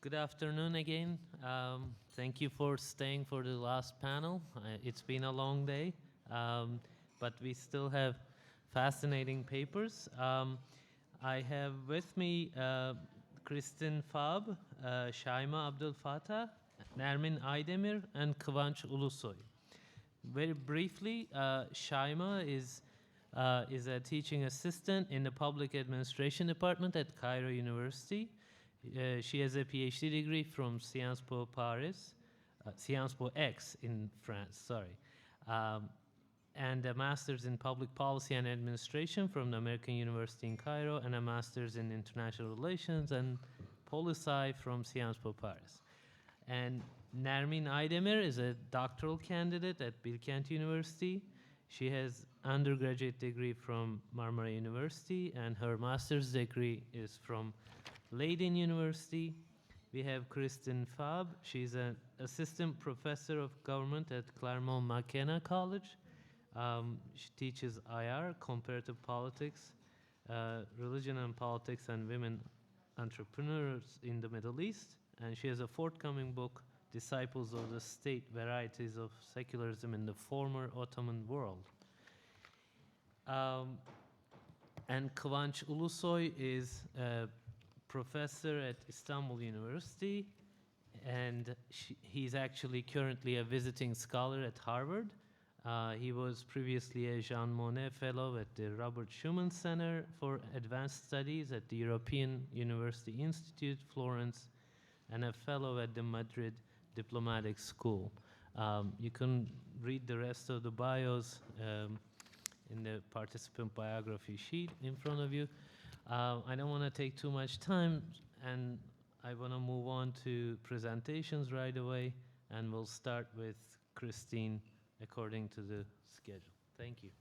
Good afternoon again. Thank you for staying for the last panel. It's been a long day, but we still have fascinating papers. I have with me Kristin, Fabbe, Shaimaa, Abdel, Fattah, Nermin, Aydemir, and Kivanc, Ulusoy. Very briefly, Shaimaa is a teaching assistant in the public administration department at Cairo University. She has a PhD degree from SciencesPo Paris, SciencesPo X in France, sorry, and a master's in public policy and administration from the American University in Cairo, and a master's in international relations and policy from SciencesPo Paris. And Nermin Aydemir is a doctoral candidate at Bilkent University. She has undergraduate degree from Marmara University, and her master's degree is from Leiden University. We have Kristin Fabbe. She's an assistant professor of government at Claremont McKenna College. She teaches IR, comparative politics, religion and politics, and women entrepreneurs in the Middle East. And she has a forthcoming book, Disciples of the State, Varieties of Secularism in the Former Ottoman World. And Kivanc Ulusoy is a professor at Istanbul University, and he's actually currently a visiting scholar at Harvard. He was previously a Jean Monnet Fellow at the Robert Schuman Center for Advanced Studies at the European University Institute, Florence, and a fellow at the Madrid Diplomatic School. You can read the rest of the bios in the participant biography sheet in front of you. I don't want to take too much time, and I want to move on to presentations right away, and we'll start with Kristin according to the schedule. Thank you.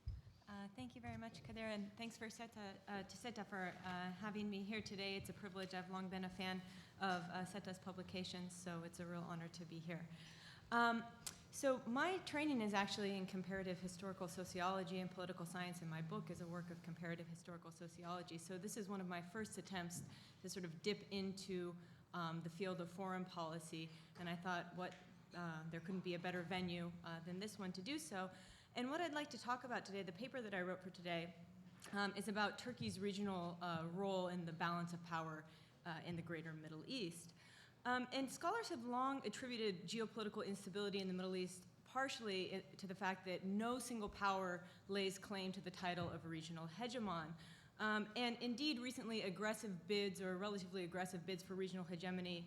Thank you very much, Kadir, and thanks for SETA for having me here today. It's a privilege. I've long been a fan of SETA's publications, so it's a real honor to be here. So my training is actually in comparative historical sociology and political science, and my book is a work of comparative historical sociology. So this is one of my first attempts to sort of dip into the field of foreign policy, and I thought there couldn't be a better venue than this one to do so. And what I'd like to talk about today, the paper that I wrote for today, is about Turkey's regional role in the balance of power in the greater Middle East. And scholars have long attributed geopolitical instability in the Middle East partially to the fact that no single power lays claim to the title of a regional hegemon. And indeed, recently aggressive bids or relatively aggressive bids for regional hegemony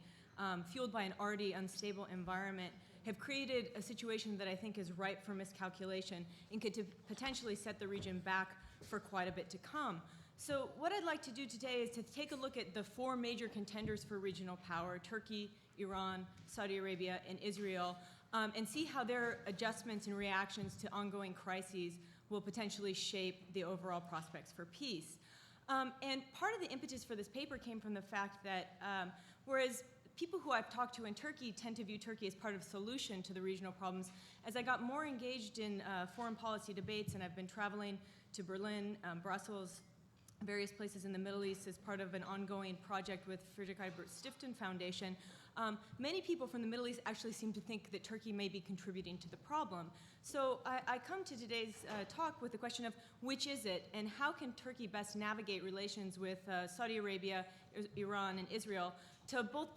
fueled by an already unstable environment have created a situation that I think is ripe for miscalculation and could potentially set the region back for quite a bit to come. So what I'd like to do today is to take a look at the four major contenders for regional power, Turkey, Iran, Saudi Arabia, and Israel, and see how their adjustments and reactions to ongoing crises will potentially shape the overall prospects for peace. And part of the impetus for this paper came from the fact that whereas people who I've talked to in Turkey tend to view Turkey as part of the solution to the regional problems, as I got more engaged in foreign policy debates, and I've been traveling to Berlin, Brussels, various places in the Middle East as part of an ongoing project with Friedrich Ebert Stiftung Foundation, many people from the Middle East actually seem to think that Turkey may be contributing to the problem. So I come to today's talk with the question of which is it, and how can Turkey best navigate relations with Saudi Arabia, Iran, and Israel to both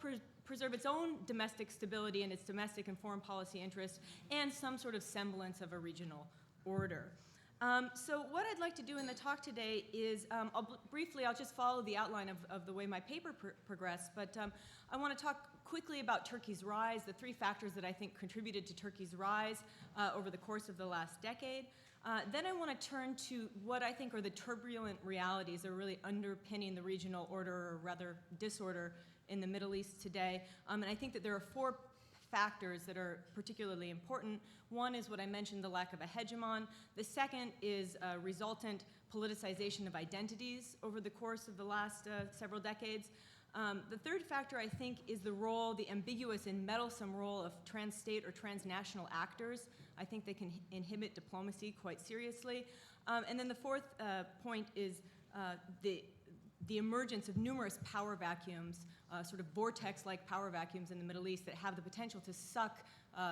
preserve its own domestic stability and its domestic and foreign policy interests, and some sort of semblance of a regional order. So what I'd like to do in the talk today is, I'll just follow the outline of the way my paper progressed, but I want to talk quickly about Turkey's rise, the three factors that I think contributed to Turkey's rise over the course of the last decade. Then I want to turn to what I think are the turbulent realities that are really underpinning the regional order, or rather disorder, in the Middle East today. And I think that there are four factors that are particularly important. One is what I mentioned, the lack of a hegemon. The second is resultant politicization of identities over the course of the last several decades. The third factor, I think, is the ambiguous and meddlesome role of trans-state or transnational actors. I think they can inhibit diplomacy quite seriously. And then the fourth point is the emergence of numerous power vacuums sort of vortex-like power vacuums in the Middle East that have the potential to suck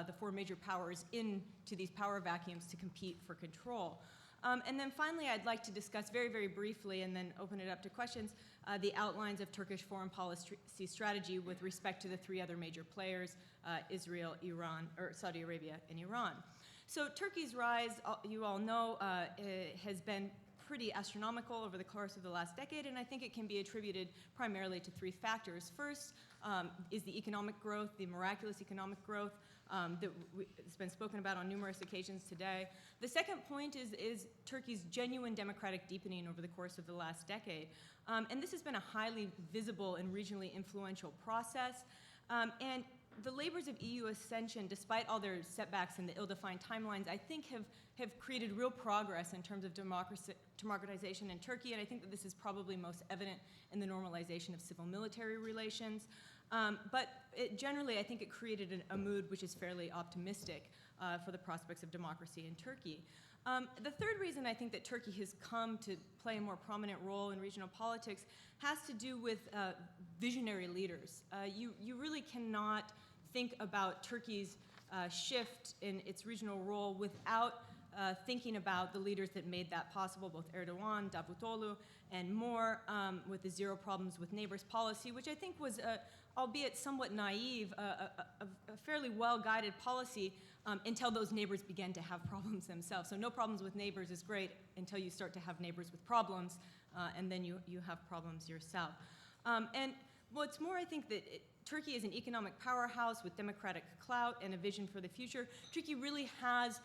the four major powers into these power vacuums to compete for control. And then finally, I'd like to discuss very, very briefly, and then open it up to questions, the outlines of Turkish foreign policy strategy with respect to the three other major players, Israel, Iran, or Saudi Arabia, and Iran. So Turkey's rise, you all know, has been pretty astronomical over the course of the last decade, and I think it can be attributed primarily to three factors. First is the economic growth, the miraculous economic growth that has been spoken about on numerous occasions today. The second point is Turkey's genuine democratic deepening over the course of the last decade. And this has been a highly visible and regionally influential process. And the labors of EU ascension, despite all their setbacks and the ill-defined timelines, I think have created real progress in terms of democratization in Turkey, and I think that this is probably most evident in the normalization of civil-military relations. But generally, I think it created a mood which is fairly optimistic for the prospects of democracy in Turkey. The third reason I think that Turkey has come to play a more prominent role in regional politics has to do with visionary leaders. You really cannot think about Turkey's shift in its regional role without thinking about the leaders that made that possible, both Erdogan, Davutoglu, and more, with the zero problems with neighbors policy, which I think was, albeit somewhat naive, a fairly well-guided policy until those neighbors began to have problems themselves. So no problems with neighbors is great until you start to have neighbors with problems, and then you have problems yourself. And what's more, I think that Turkey is an economic powerhouse with democratic clout and a vision for the future. Turkey really has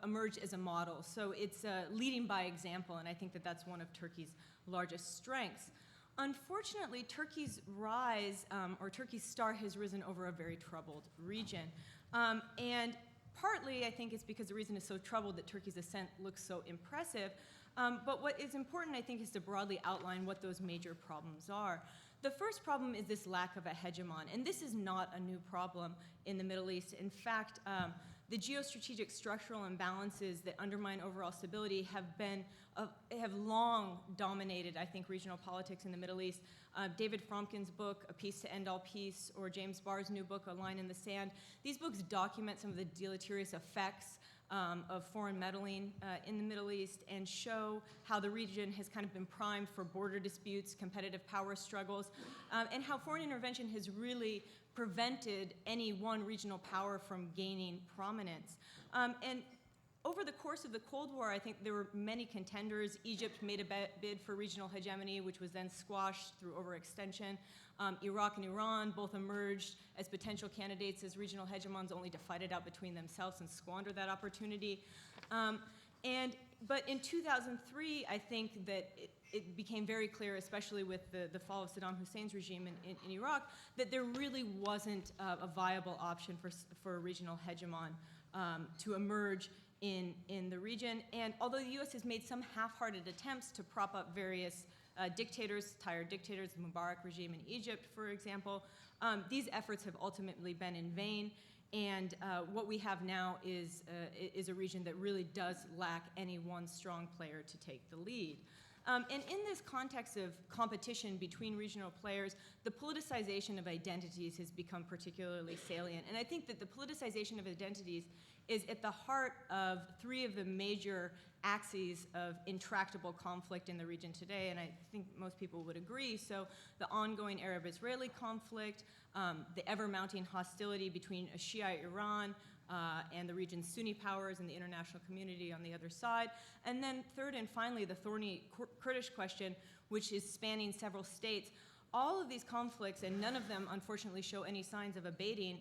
emerged as a model, so it's leading by example, and I think that that's one of Turkey's largest strengths. Unfortunately, Turkey's rise, or Turkey's star, has risen over a very troubled region. And partly, I think it's because the reason is so troubled that Turkey's ascent looks so impressive. But what is important, I think, is to broadly outline what those major problems are. The first problem is this lack of a hegemon, and this is not a new problem in the Middle East. In fact, the geostrategic structural imbalances that undermine overall stability have long dominated, I think, regional politics in the Middle East. David Fromkin's book, A Peace to End All Peace, or James Barr's new book, A Line in the Sand, these books document some of the deleterious effects of foreign meddling in the Middle East and show how the region has kind of been primed for border disputes, competitive power struggles, and how foreign intervention has really prevented any one regional power from gaining prominence. And over the course of the Cold War, I think there were many contenders. Egypt made a bid for regional hegemony, which was then squashed through overextension. Iraq and Iran both emerged as potential candidates as regional hegemons, only to fight it out between themselves and squander that opportunity. But in 2003, I think that it became very clear, especially with the fall of Saddam Hussein's regime in Iraq, that there really wasn't a viable option for a regional hegemon to emerge in the region. And although the US has made some half-hearted attempts to prop up various dictators, tired dictators, the Mubarak regime in Egypt, for example, these efforts have ultimately been in vain. And what we have now is a region that really does lack any one strong player to take the lead. And in this context of competition between regional players, the politicization of identities has become particularly salient. And I think that the politicization of identities is at the heart of three of the major axes of intractable conflict in the region today, and I think most people would agree. So the ongoing Arab-Israeli conflict, the ever-mounting hostility between a Shiite Iran and the region's Sunni powers and the international community on the other side, and then third and finally, the thorny Kurdish question, which is spanning several states. All of these conflicts, and none of them unfortunately show any signs of abating,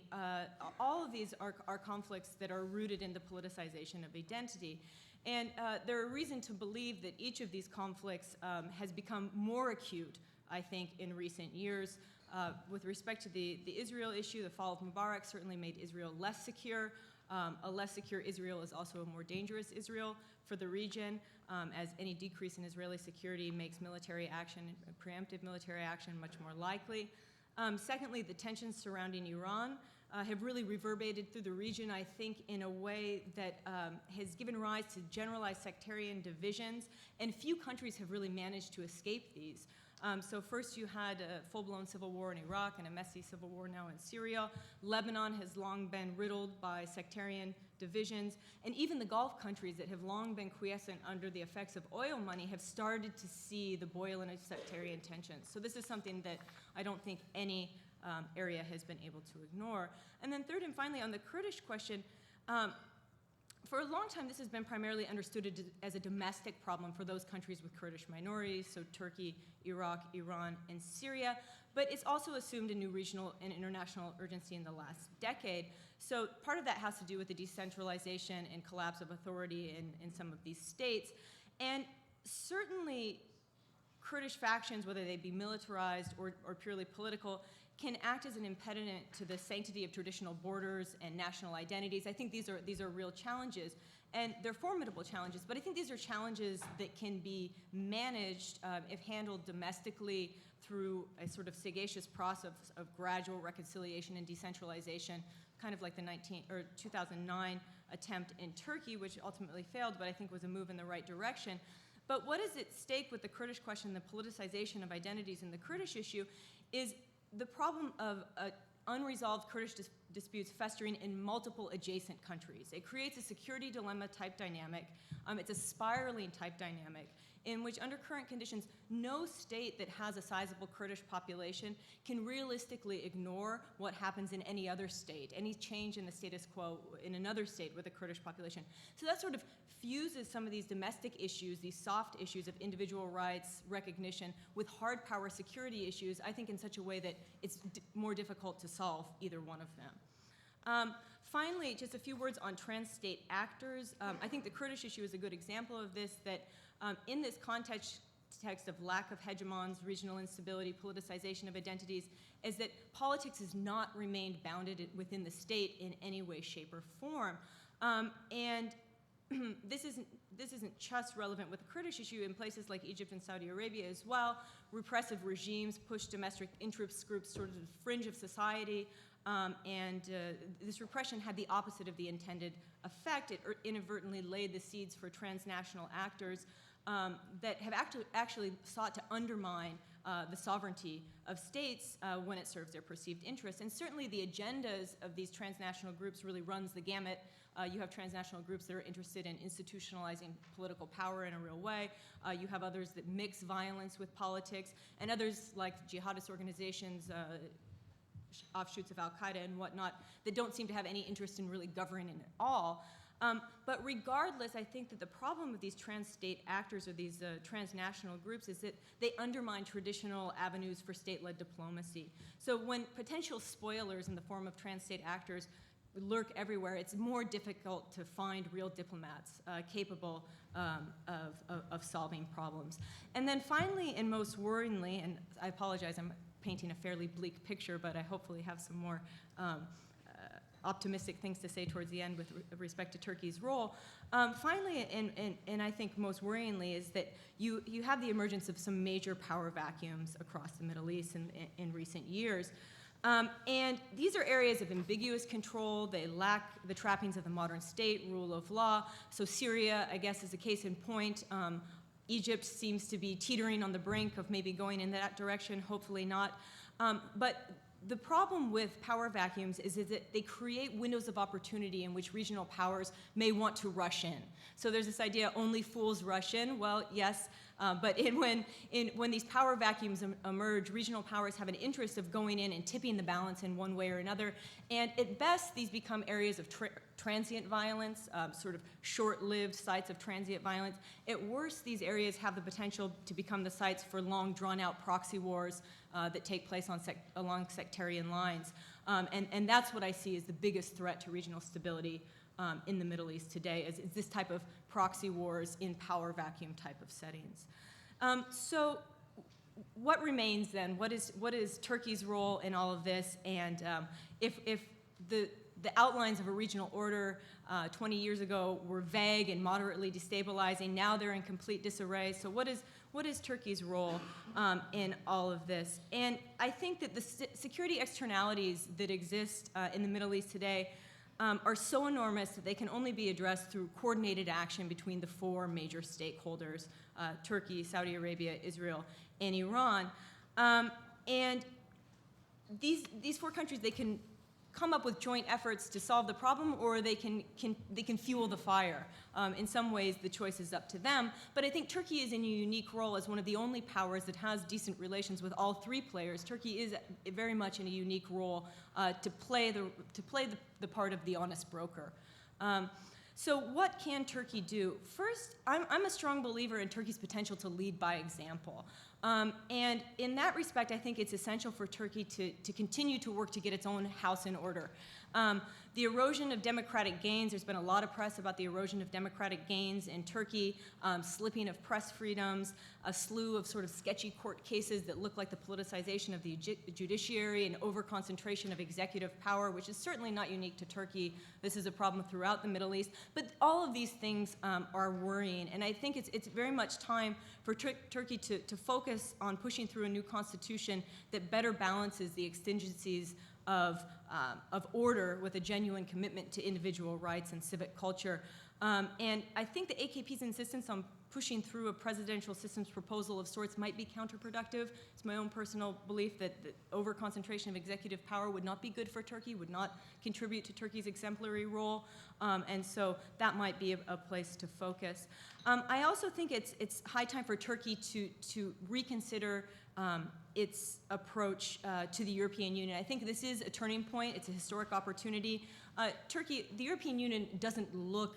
all of these are conflicts that are rooted in the politicization of identity. And there are reason to believe that each of these conflicts has become more acute, I think, in recent years. With respect to the Israel issue, the fall of Mubarak certainly made Israel less secure. A less secure Israel is also a more dangerous Israel for the region, as any decrease in Israeli security makes military action, preemptive military action, much more likely. Secondly, the tensions surrounding Iran have really reverberated through the region, I think, in a way that has given rise to generalized sectarian divisions, and few countries have really managed to escape these. So first you had a full-blown civil war in Iraq and a messy civil war now in Syria. Lebanon has long been riddled by sectarian divisions, and even the Gulf countries that have long been quiescent under the effects of oil money have started to see the boil in of sectarian tensions. So this is something that I don't think any area has been able to ignore. And then third and finally, on the Kurdish question, for a long time, this has been primarily understood as a domestic problem for those countries with Kurdish minorities, so Turkey, Iraq, Iran, and Syria. But it's also assumed a new regional and international urgency in the last decade. So part of that has to do with the decentralization and collapse of authority in some of these states. And certainly, Kurdish factions, whether they be militarized or purely political, can act as an impediment to the sanctity of traditional borders and national identities. I think these are real challenges, and they're formidable challenges, but I think these are challenges that can be managed if handled domestically through a sort of sagacious process of gradual reconciliation and decentralization, kind of like the 2009 attempt in Turkey, which ultimately failed, but I think was a move in the right direction. But what is at stake with the Kurdish question, the politicization of identities in the Kurdish issue, is the problem of unresolved Kurdish disputes festering in multiple adjacent countries. It creates a security dilemma type dynamic. It's a spiraling type dynamic in which, under current conditions, no state that has a sizable Kurdish population can realistically ignore what happens in any other state, any change in the status quo in another state with a Kurdish population. So that sort of fuses some of these domestic issues, these soft issues of individual rights recognition, with hard power security issues, I think in such a way that it's more difficult to solve either one of them. Finally, just a few words on trans-state actors. I think the Kurdish issue is a good example of this, that in this context of lack of hegemons, regional instability, politicization of identities, is that politics has not remained bounded within the state in any way, shape, or form. And this isn't just relevant with the Kurdish issue. In places like Egypt and Saudi Arabia as well, repressive regimes push domestic interest groups sort of to the fringe of society, and this repression had the opposite of the intended effect. It inadvertently laid the seeds for transnational actors that have actually sought to undermine the sovereignty of states when it serves their perceived interests. And certainly the agendas of these transnational groups really runs the gamut. You have transnational groups that are interested in institutionalizing political power in a real way. You have others that mix violence with politics, and others like jihadist organizations, offshoots of Al-Qaeda and whatnot, that don't seem to have any interest in really governing at all. But regardless, I think that the problem with these trans-state actors or these transnational groups is that they undermine traditional avenues for state-led diplomacy. So when potential spoilers in the form of trans-state actors lurk everywhere, it's more difficult to find real diplomats capable of solving problems. And then finally, and most worryingly, and I apologize, I'm painting a fairly bleak picture, but I hopefully have some more optimistic things to say towards the end with respect to Turkey's role. Finally, and I think most worryingly, is that you have the emergence of some major power vacuums across the Middle East in recent years. And these are areas of ambiguous control. They lack the trappings of the modern state, rule of law. So Syria, I guess, is a case in point. Egypt seems to be teetering on the brink of maybe going in that direction, hopefully not. But the problem with power vacuums is that they create windows of opportunity in which regional powers may want to rush in. So there's this idea, only fools rush in. Well, yes, but when these power vacuums emerge, regional powers have an interest of going in and tipping the balance in one way or another. And at best, these become areas of transient violence, sort of short-lived sites of transient violence. At worst, these areas have the potential to become the sites for long, drawn-out proxy wars that take place along sectarian lines. And that's what I see as the biggest threat to regional stability in the Middle East today, is this type of proxy wars in power vacuum type of settings. So what remains then? What is Turkey's role in all of this? And if the outlines of a regional order 20 years ago were vague and moderately destabilizing, now they're in complete disarray. So what is Turkey's role in all of this? And I think that the security externalities that exist in the Middle East today are so enormous that they can only be addressed through coordinated action between the four major stakeholders, Turkey, Saudi Arabia, Israel, and Iran. And these four countries, they can come up with joint efforts to solve the problem, or they can fuel the fire. In some ways, the choice is up to them. But I think Turkey is in a unique role as one of the only powers that has decent relations with all three players. Turkey is very much in a unique role to play the part of the honest broker. So what can Turkey do? First, I'm a strong believer in Turkey's potential to lead by example. And in that respect, I think it's essential for Turkey to continue to work to get its own house in order. The erosion of democratic gains, there's been a lot of press about the erosion of democratic gains in Turkey, slipping of press freedoms, a slew of sort of sketchy court cases that look like the politicization of the judiciary and over-concentration of executive power, which is certainly not unique to Turkey. This is a problem throughout the Middle East. But all of these things are worrying, and I think it's very much time for Turkey to focus on pushing through a new constitution that better balances the exigencies of order with a genuine commitment to individual rights and civic culture. And I think the AKP's insistence on pushing through a presidential systems proposal of sorts might be counterproductive. It's my own personal belief that the over-concentration of executive power would not be good for Turkey, would not contribute to Turkey's exemplary role, and so that might be a place to focus. I also think it's high time for Turkey to reconsider its approach to the European Union. I think this is a turning point. It's a historic opportunity. The European Union doesn't look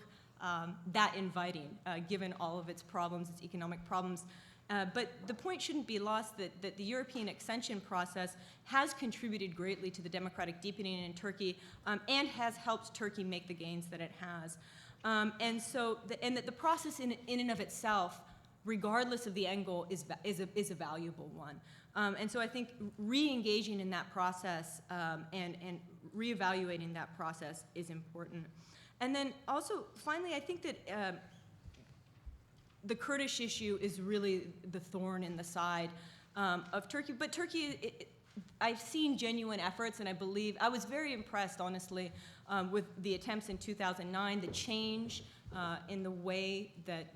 that inviting, given all of its problems, its economic problems. But the point shouldn't be lost that the European accession process has contributed greatly to the democratic deepening in Turkey and has helped Turkey make the gains that it has. And that the process in and of itself, regardless of the end goal, is a valuable one. And so I think re-engaging in that process and reevaluating that process is important. And then also, finally, I think that the Kurdish issue is really the thorn in the side of Turkey. But Turkey, I've seen genuine efforts, and I was very impressed, honestly, with the attempts in 2009, the change in the way that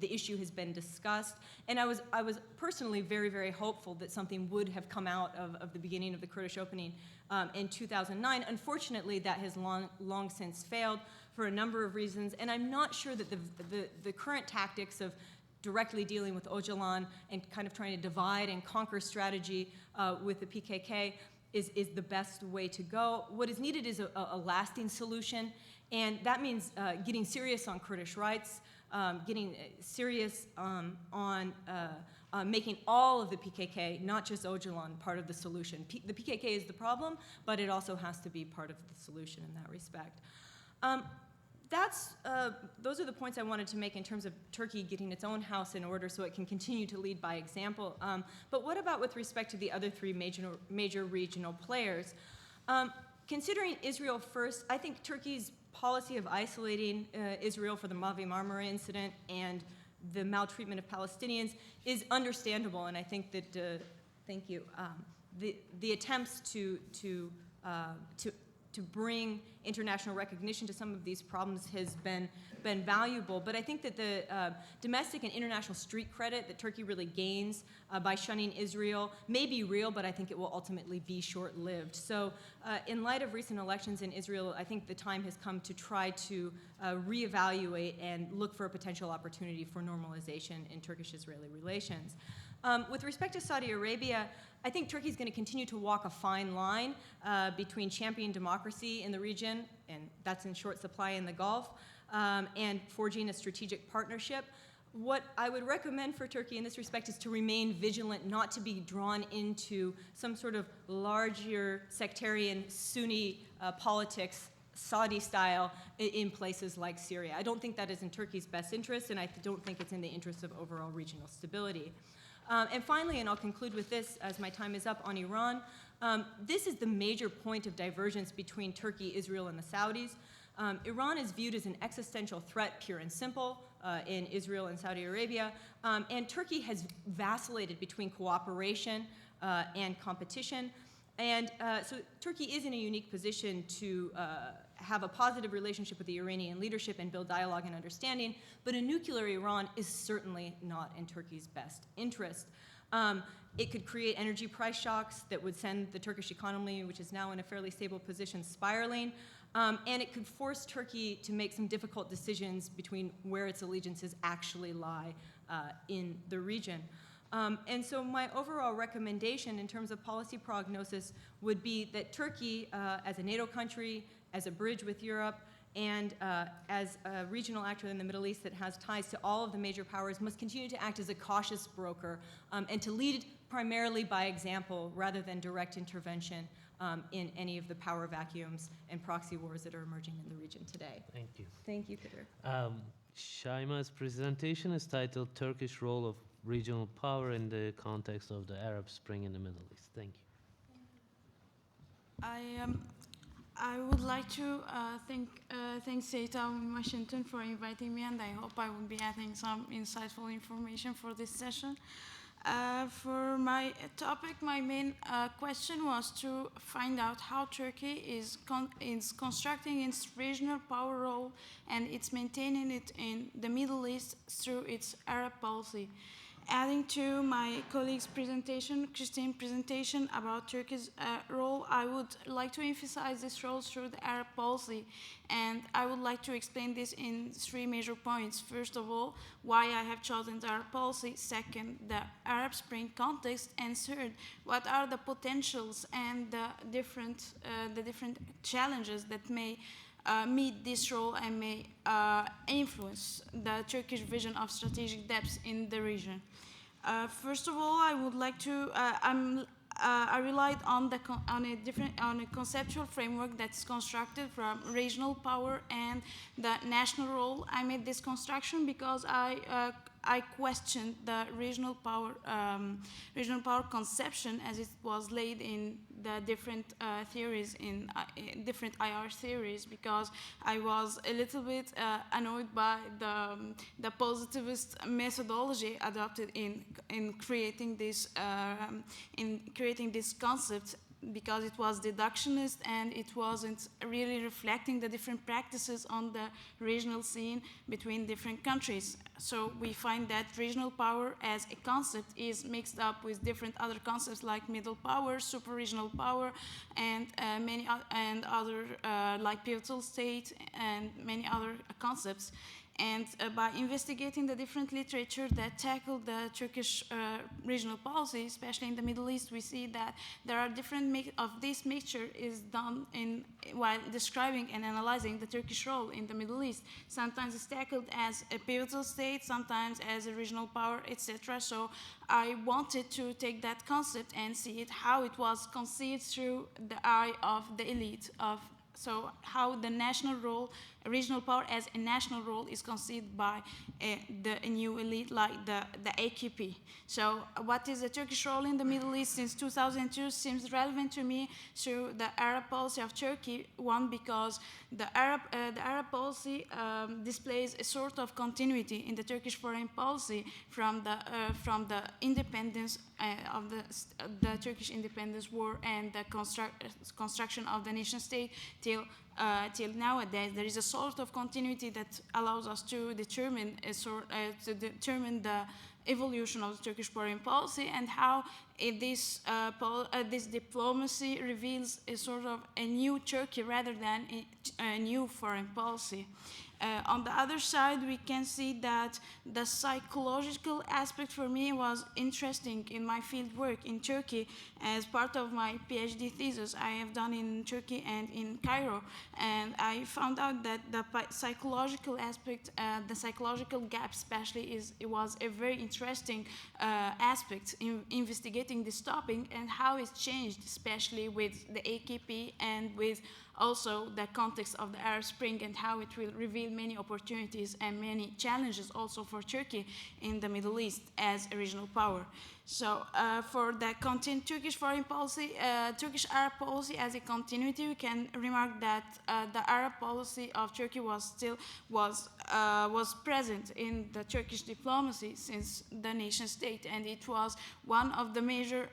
the issue has been discussed. And I was personally very, very hopeful that something would have come out of the beginning of the Kurdish opening in 2009. Unfortunately, that has long since failed for a number of reasons, and I'm not sure that the current tactics of directly dealing with Öcalan and kind of trying to divide and conquer strategy with the PKK is the best way to go. What is needed is a lasting solution, and that means getting serious on Kurdish rights, getting serious on making all of the PKK, not just Öcalan, part of the solution. The PKK is the problem, but it also has to be part of the solution in that respect. Those are the points I wanted to make in terms of Turkey getting its own house in order so it can continue to lead by example. But what about with respect to the other three major regional players? Considering Israel first, I think Turkey's policy of isolating Israel for the Mavi Marmara incident and the maltreatment of Palestinians is understandable, and I think that, thank you, the attempts to bring international recognition to some of these problems has been valuable. But I think that the domestic and international street credit that Turkey really gains by shunning Israel may be real, but I think it will ultimately be short-lived. So in light of recent elections in Israel, I think the time has come to try to reevaluate and look for a potential opportunity for normalization in Turkish-Israeli relations. With respect to Saudi Arabia, I think Turkey is going to continue to walk a fine line between championing democracy in the region, and that's in short supply in the Gulf, and forging a strategic partnership. What I would recommend for Turkey in this respect is to remain vigilant, not to be drawn into some sort of larger sectarian Sunni politics, Saudi style, in places like Syria. I don't think that is in Turkey's best interest, and I don't think it's in the interest of overall regional stability. And finally, and I'll conclude with this as my time is up, on Iran, this is the major point of divergence between Turkey, Israel, and the Saudis. Iran is viewed as an existential threat, pure and simple, in Israel and Saudi Arabia, and Turkey has vacillated between cooperation and competition. And so Turkey is in a unique position to have a positive relationship with the Iranian leadership and build dialogue and understanding, but a nuclear Iran is certainly not in Turkey's best interest. It could create energy price shocks that would send the Turkish economy, which is now in a fairly stable position, spiraling. And it could force Turkey to make some difficult decisions between where its allegiances actually lie in the region. And so my overall recommendation in terms of policy prognosis would be that Turkey, as a NATO country, as a bridge with Europe, and as a regional actor in the Middle East that has ties to all of the major powers, must continue to act as a cautious broker and to lead primarily by example rather than direct intervention in any of the power vacuums and proxy wars that are emerging in the region today. Thank you. Thank you, Kadir. Shaimaa's presentation is titled Turkish Role of Regional Power in the Context of the Arab Spring in the Middle East. Thank you. I would like to thank SETA in Washington for inviting me, and I hope I will be adding some insightful information for this session. For my topic, my main question was to find out how Turkey is constructing its regional power role and it's maintaining it in the Middle East through its Arab policy. Adding to my colleague's presentation, Kristin's presentation about Turkey's role, I would like to emphasize this role through the Arab policy, and I would like to explain this in 3 major points. First of all, why I have chosen the Arab policy. Second, the Arab Spring context, and third, what are the potentials and the different challenges that may meet this role and may influence the Turkish vision of strategic depth in the region. First of all, I would like to. I relied on a conceptual framework that's constructed from regional power and the national role. I made this construction because I questioned the regional power conception as it was laid in the different theories, in different IR theories, because I was a little bit annoyed by the positivist methodology adopted in creating this concept, because it was deductionist and it wasn't really reflecting the different practices on the regional scene between different countries. So we find that regional power as a concept is mixed up with different other concepts like middle power, super-regional power, and many other like pivotal state and many other concepts. And by investigating the different literature that tackle the Turkish regional policy, especially in the Middle East, we see that there are different of this mixture is done while describing and analyzing the Turkish role in the Middle East. Sometimes it's tackled as a pivotal state, sometimes as a regional power, etc. So I wanted to take that concept and see it how it was conceived through the eye of the elite of. So how the national role, regional power as a national role is conceived by the new elite like the AKP. So what is the Turkish role in the Middle East since 2002 seems relevant to me through the Arab policy of Turkey. One, because the Arab policy displays a sort of continuity in the Turkish foreign policy from the independence of the Turkish independence war and the construction of the nation state till nowadays. There is a sort of continuity that allows us to determine the evolution of the Turkish foreign policy and how this diplomacy reveals a sort of a new Turkey rather than a new foreign policy. On the other side, we can see that the psychological aspect for me was interesting in my field work in Turkey as part of my PhD thesis I have done in Turkey and in Cairo. And I found out that the psychological aspect, the psychological gap especially, it was a very interesting aspect in investigating this topic and how it's changed, especially with the AKP and with also the context of the Arab Spring and how it will reveal many opportunities and many challenges also for Turkey in the Middle East as a regional power. So for the Turkish foreign policy, Turkish Arab policy as a continuity, we can remark that the Arab policy of Turkey was was present in the Turkish diplomacy since the nation state, and it was one of the major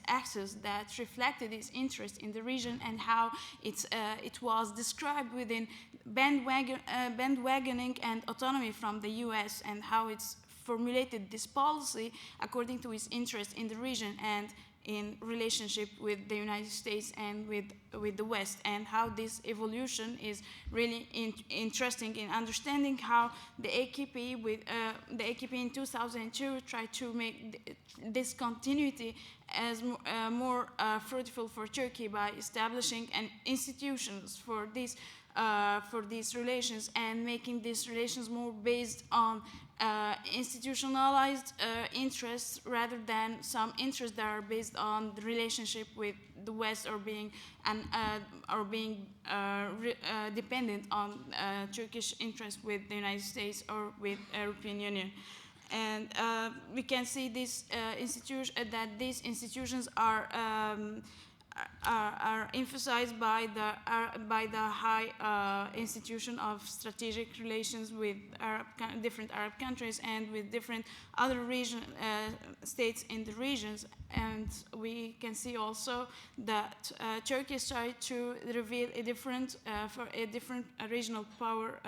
axes that reflected its interest in the region and how it was described within bandwagoning and autonomy from the US, and how it's formulated this policy according to its interest in the region and in relationship with the United States and with the West, and how this evolution is really interesting in understanding how the AKP in 2002 tried to make this continuity as more fruitful for Turkey by establishing institutions for these relations and making these relations more based on institutionalized interests rather than some interests that are based on the relationship with the West or being dependent on Turkish interests with the United States or with European Union. And we can see this that these institutions are emphasized by the high institution of strategic relations with different Arab countries and with different other states in the regions. And we can see also that Turkey started to reveal a different regional power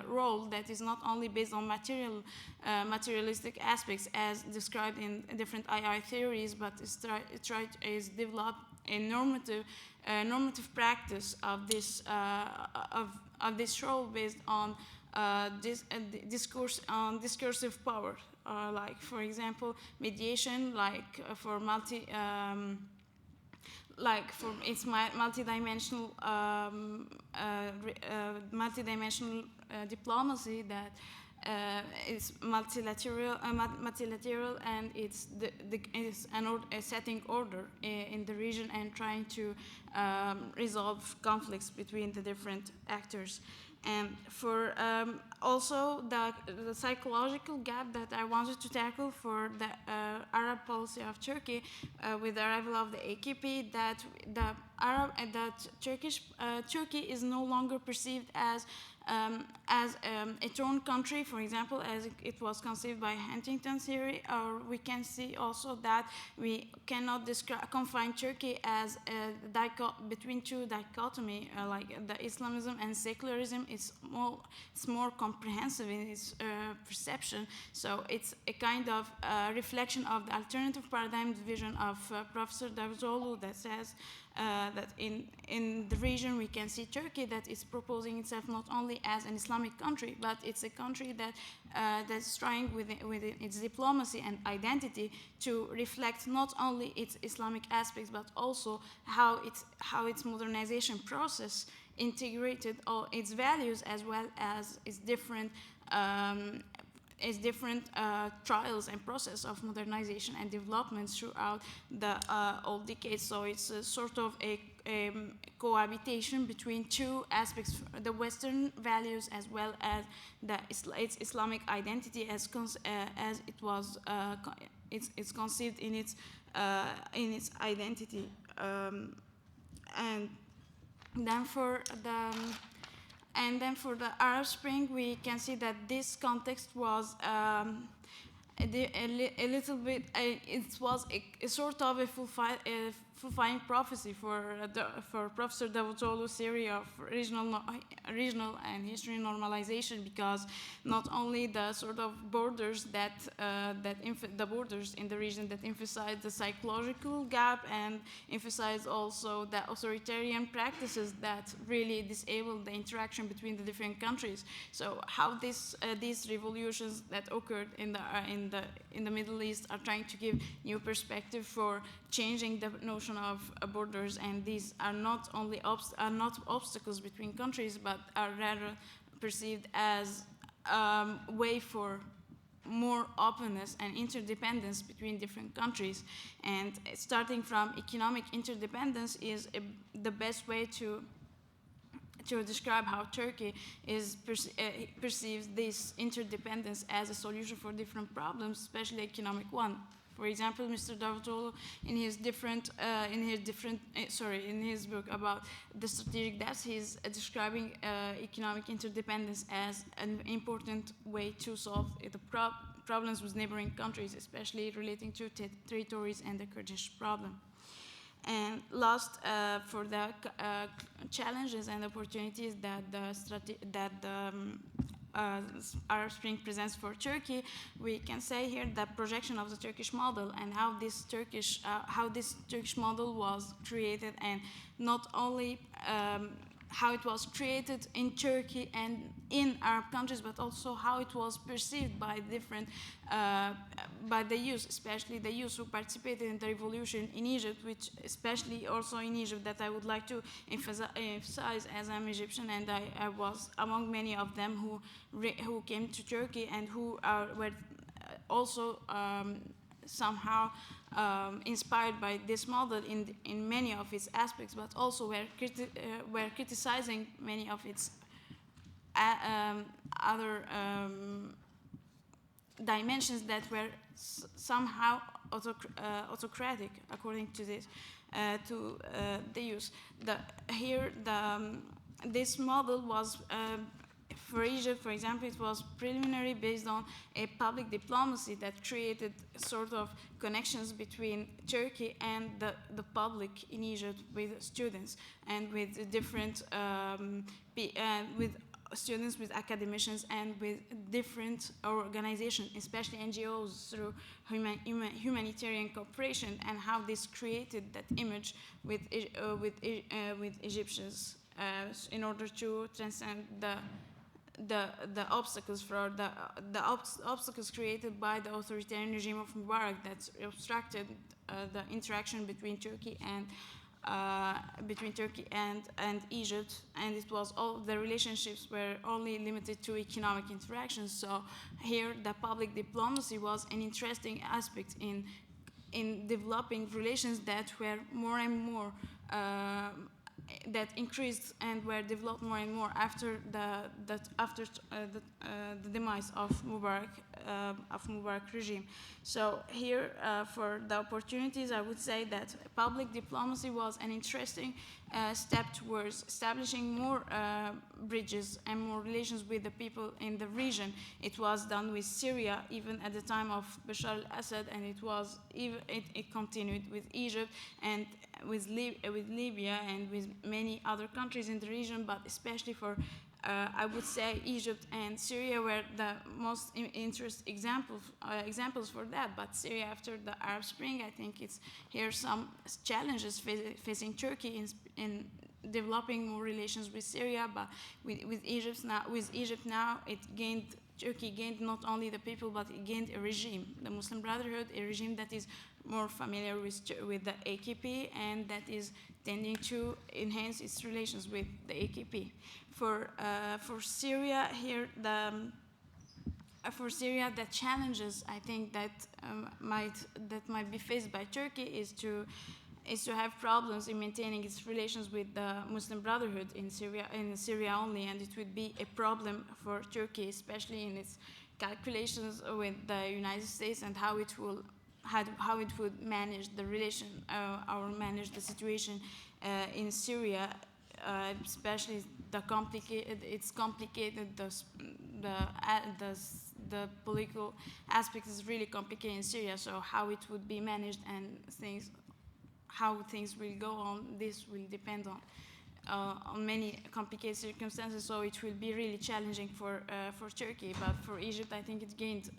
role that is not only based on materialistic aspects as described in different II theories, but is developed a normative practice of this role based on discursive power, like for example mediation, like for its multidimensional diplomacy that is multilateral, and it's setting order in the region and trying to resolve conflicts between the different actors. And for also the psychological gap that I wanted to tackle for the Arab policy of Turkey with the arrival of the AKP, that Turkey is no longer perceived as its own country, for example, as it was conceived by Huntington's theory, or we can see also that we cannot confine Turkey as between two dichotomy, like the Islamism and secularism. It's more comprehensive in its perception. So it's a kind of reflection of the alternative paradigm vision of Professor Davutoglu that says that in the region we can see Turkey that is proposing itself not only as an Islamic country, but it's a country that's trying within its diplomacy and identity to reflect not only its Islamic aspects, but also how its modernization process integrated all its values as well as its different trials and process of modernization and development throughout the old decades. So it's a sort of a cohabitation between two aspects: the Western values as well as its Islamic identity, as it was it's conceived in its identity. And then for the Arab Spring, we can see that this context was a little bit. It was a sort of a fulfilling prophecy for Professor Davutoglu's theory of regional and history normalization, because not only the sort of borders the borders in the region that emphasize the psychological gap and emphasize also the authoritarian practices that really disable the interaction between the different countries. So how these revolutions that occurred in the Middle East are trying to give new perspective for changing the notion of borders, and these are not only obstacles between countries, but are rather perceived as way for more openness and interdependence between different countries. And starting from economic interdependence is the best way to describe how Turkey perceives this interdependence as a solution for different problems, especially economic one. For example, Mr. Davutoğlu, in his book about the strategic debts, he's describing economic interdependence as an important way to solve the problems with neighboring countries, especially relating to territories and the Kurdish problem. And last, for the challenges and opportunities that the Arab Spring presents for Turkey, we can say here the projection of the Turkish model and how this Turkish model was created, and not only how it was created in Turkey and in Arab countries, but also how it was perceived by by the youth, especially the youth who participated in the revolution in Egypt, which especially also in Egypt, that I would like to emphasize, as I'm Egyptian, and I was among many of them who came to Turkey and who were also somehow inspired by this model in many of its aspects, but also were criticizing many of its other dimensions that were somehow autocratic, according to this, to the youth. This model was. For Egypt, for example, it was preliminary based on a public diplomacy that created sort of connections between Turkey and the public in Egypt, with students and with different with students, with academicians, and with different organizations, especially NGOs, through humanitarian cooperation, and how this created that image with Egyptians in order to transcend the obstacles for the obstacles created by the authoritarian regime of Mubarak that obstructed the interaction between Turkey and Egypt, and it was all the relationships were only limited to economic interactions. So here the public diplomacy was an interesting aspect in developing relations that were more and more that increased and were developed more and more after the demise of Mubarak regime. So here, for the opportunities, I would say that public diplomacy was an interesting step towards establishing more bridges and more relations with the people in the region. It was done with Syria even at the time of Bashar al-Assad, and it continued with Egypt and with Libya and with many other countries in the region, but especially for I would say Egypt and Syria were the most interesting examples for that. But Syria, after the Arab Spring, I think it's here some challenges facing Turkey in developing more relations with Syria. But with Egypt now, Turkey gained not only the people, but it gained a regime, the Muslim Brotherhood, a regime that is more familiar with the AKP and that is tending to enhance its relations with the AKP. For Syria here, the challenges I think that might be faced by Turkey is to have problems in maintaining its relations with the Muslim Brotherhood in Syria only, and it would be a problem for Turkey, especially in its calculations with the United States and how it would manage the relation or manage the situation in Syria, especially it's complicated. The political aspect is really complicated in Syria. So how it would be managed and how things will go on, this will depend on many complicated circumstances. So it will be really challenging for Turkey. But for Egypt, I think it gained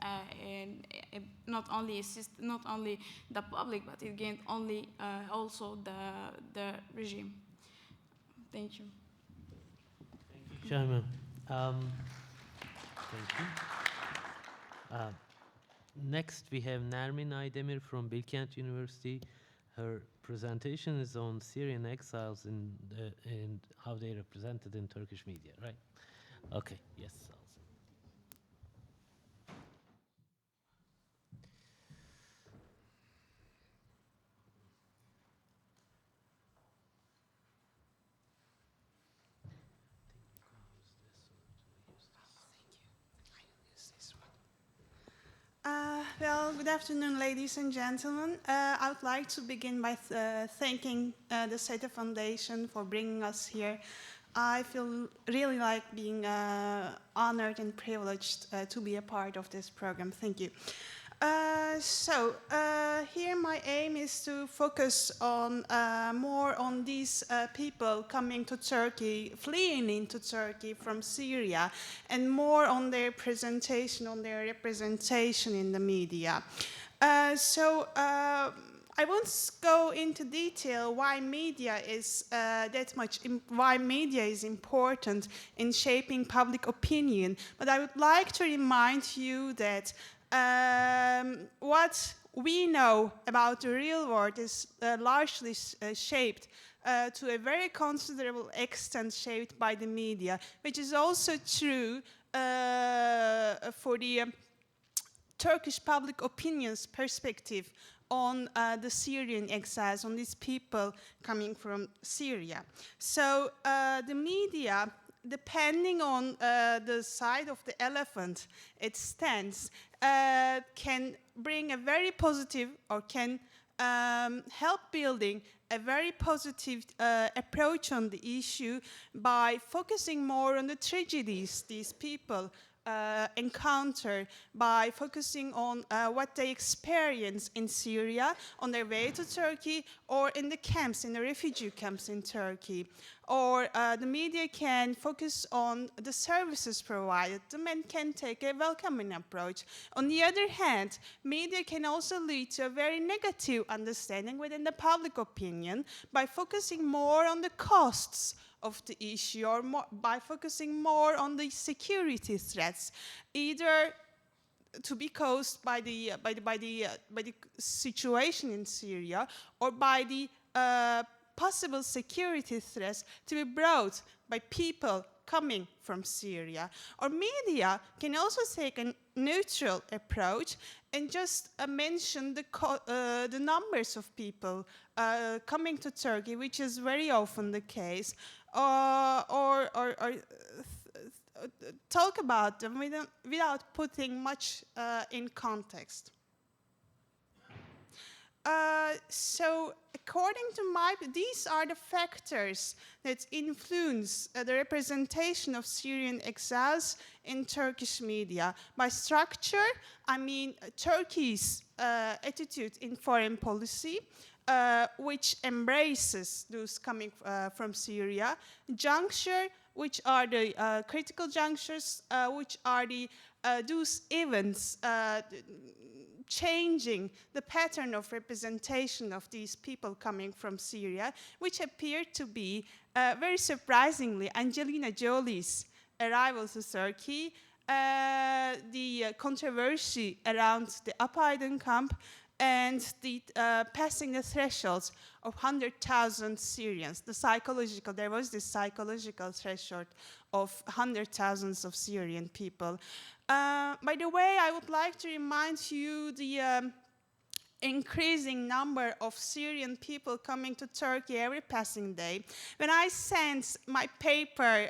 not only the public, but it gained also the regime. Thank you. Thank you, Shaimaa. Thank you. Next, we have Nermin Aydemir from Bilkent University. Her presentation is on Syrian exiles and how they are represented in Turkish media, right? Okay, yes. Well, Good afternoon, ladies and gentlemen. I would like to begin by thanking the SETA Foundation for bringing us here. I feel really like being honored and privileged to be a part of this program. Thank you. Here my aim is to focus on more on these people coming to Turkey, fleeing into Turkey from Syria, and more on their presentation, on their representation in the media. I won't go into detail why media is why media is important in shaping public opinion, but I would like to remind you that what we know about the real world is largely shaped to a very considerable extent shaped by the media, which is also true for the Turkish public opinion's perspective on the Syrian exiles, on these people coming from Syria. So the media, depending on the side of the elephant it stands, can bring a very positive or can help building a very positive approach on the issue by focusing more on the tragedies these people encounter, by focusing on what they experience in Syria on their way to Turkey or in the camps, in the refugee camps in Turkey. Or the media can focus on the services provided them and can take a welcoming approach. On the other hand, media can also lead to a very negative understanding within the public opinion by focusing more on the costs of the issue or by focusing more on the security threats, either to be caused by the situation in Syria or by the possible security threats to be brought by people coming from Syria. Or media can also take a neutral approach and just mention the numbers of people coming to Turkey, which is very often the case, or talk about them without putting much in context. So according to these are the factors that influence the representation of Syrian exiles in Turkish media. By structure, I mean Turkey's attitude in foreign policy, which embraces those coming from Syria. Juncture, which are the critical junctures, which are the those events changing the pattern of representation of these people coming from Syria, which appeared to be, very surprisingly, Angelina Jolie's arrival to Turkey, the controversy around the Aydemir camp, and the passing the thresholds of 100,000 Syrians. There was this psychological threshold of 100,000 of Syrian people. By the way, I would like to remind you the increasing number of Syrian people coming to Turkey every passing day. When I sent my paper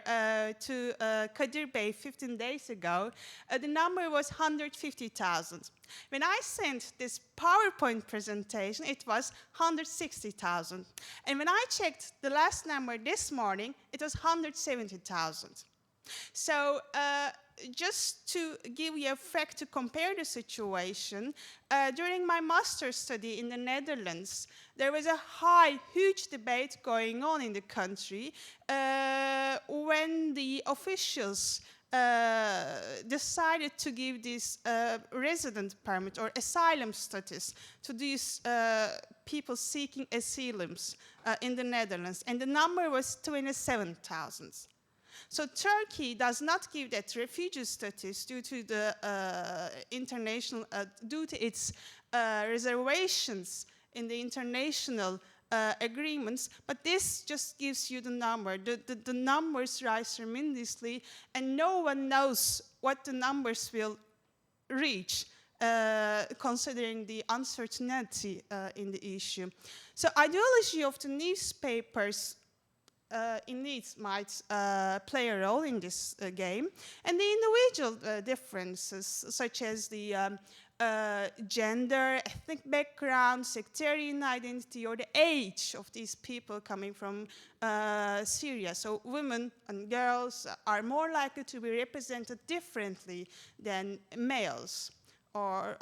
to Kadir Bey 15 days ago, the number was 150,000. When I sent this PowerPoint presentation, it was 160,000. And when I checked the last number this morning, it was 170,000. So just to give you a fact to compare the situation, during my master's study in the Netherlands, there was a huge debate going on in the country when the officials decided to give this resident permit or asylum status to these people seeking asylums in the Netherlands, and the number was 27,000. So Turkey does not give that refugee status due to the due to its reservations in the international agreements, but this just gives you the number. The numbers rise tremendously, and no one knows what the numbers will reach, considering the uncertainty in the issue. So ideology of the newspapers indeed might play a role in this game, and the individual differences, such as the gender, ethnic background, sectarian identity, or the age of these people coming from Syria. So women and girls are more likely to be represented differently than males. I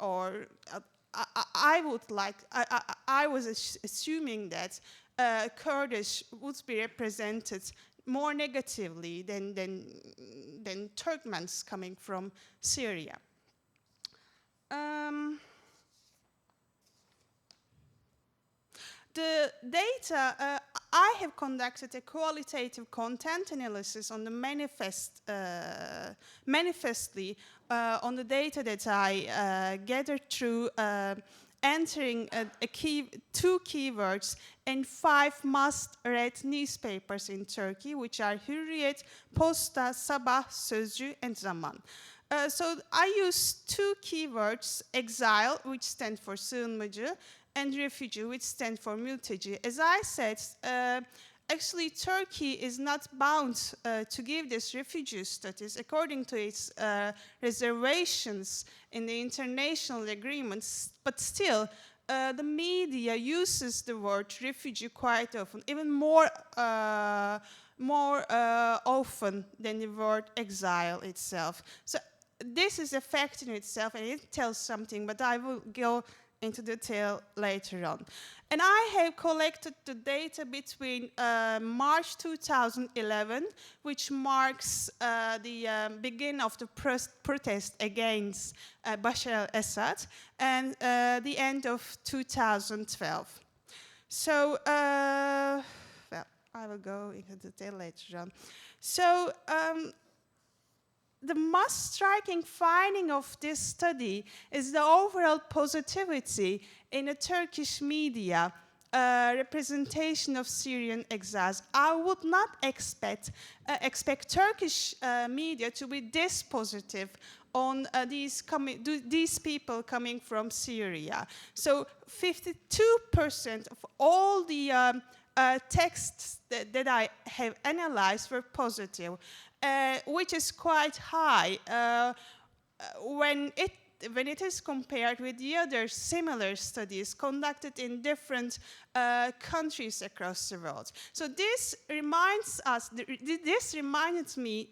was assuming that Kurdish would be represented more negatively than Turkmens coming from Syria. The data, I have conducted a qualitative content analysis on the manifestly on the data that I gathered through entering two keywords in 5 must-read newspapers in Turkey, which are Hürriyet, Posta, Sabah, Sözcü, and Zaman. So I used 2 keywords, exile, which stands for sığınmacı, and refugee, which stands for mülteci. As I said, actually Turkey is not bound to give this refugee status according to its reservations in the international agreements, but still the media uses the word refugee quite often, even more often than the word exile itself. So this is a fact in itself, and it tells something, but I will go into detail later on. And I have collected the data between March 2011, which marks the beginning of the protest against Bashar al-Assad, and the end of 2012. So, well, I will go into detail later on. So, the most striking finding of this study is the overall positivity in the Turkish media representation of Syrian exiles. I would not expect Turkish media to be this positive on these people coming from Syria. So 52% of all the texts that I have analyzed were positive. Which is quite high when it is compared with the other similar studies conducted in different countries across the world. So this reminds us, this reminded me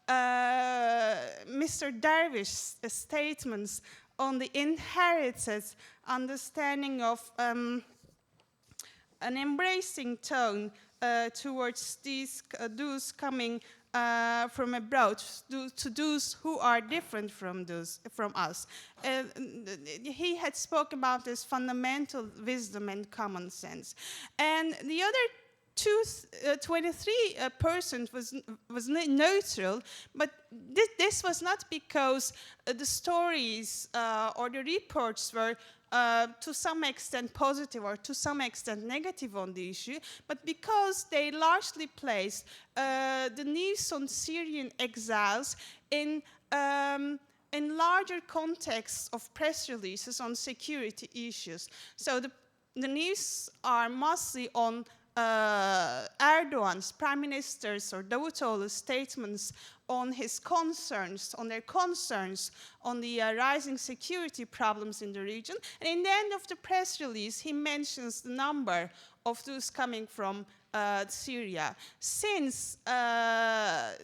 Mr. Dervish's statements on the inherited understanding of an embracing tone towards those coming from abroad, to those who are different from us. He had spoken about this fundamental wisdom and common sense. And the other 23% was neutral, but this was not because the stories or the reports were to some extent positive or to some extent negative on the issue, but because they largely placed the news on Syrian exiles in larger contexts of press releases on security issues. So the news are mostly on Erdogan's, Prime Minister's, or Davutoğlu's statements on his concerns, on their concerns on the rising security problems in the region. And in the end of the press release, he mentions the number of those coming from Syria. Since there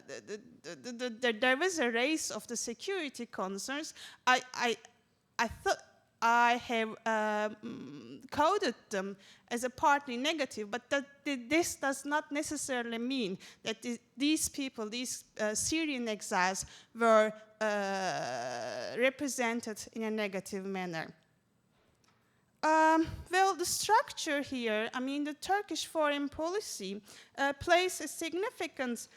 was a raise of the security concerns, I thought I have coded them as a partly negative, but this does not necessarily mean that these people, these Syrian exiles, were represented in a negative manner. Well, the structure here, I mean, the Turkish foreign policy plays a significant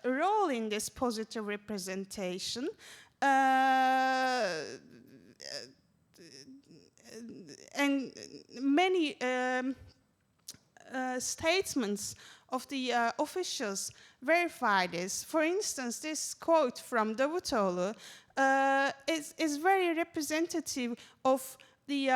role in this positive representation. And many statements of the officials verify this. For instance, this quote from Davutoğlu is very representative of the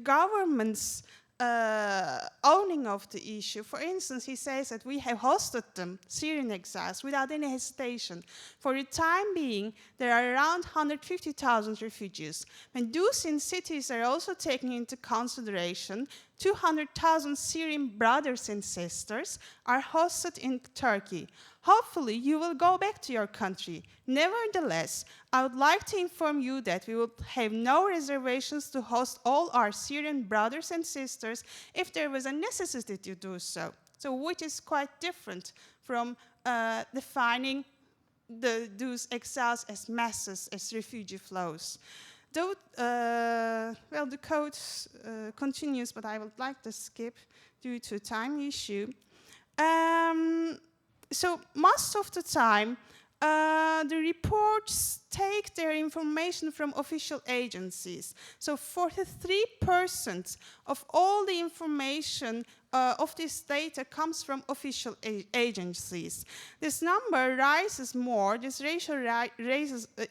government's owning of the issue. For instance, he says that we have hosted them, Syrian exiles, without any hesitation. For the time being, there are around 150,000 refugees. And those in cities are also taken into consideration. 200,000 Syrian brothers and sisters are hosted in Turkey. Hopefully, you will go back to your country. Nevertheless, I would like to inform you that we will have no reservations to host all our Syrian brothers and sisters if there was a necessity to do so. So, which is quite different from defining those exiles as masses, as refugee flows. Though, well, the code continues, but I would like to skip due to time issue. So most of the time, the reports take their information from official agencies. So 43% of all the information of this data comes from official agencies. This number rises more, this ratio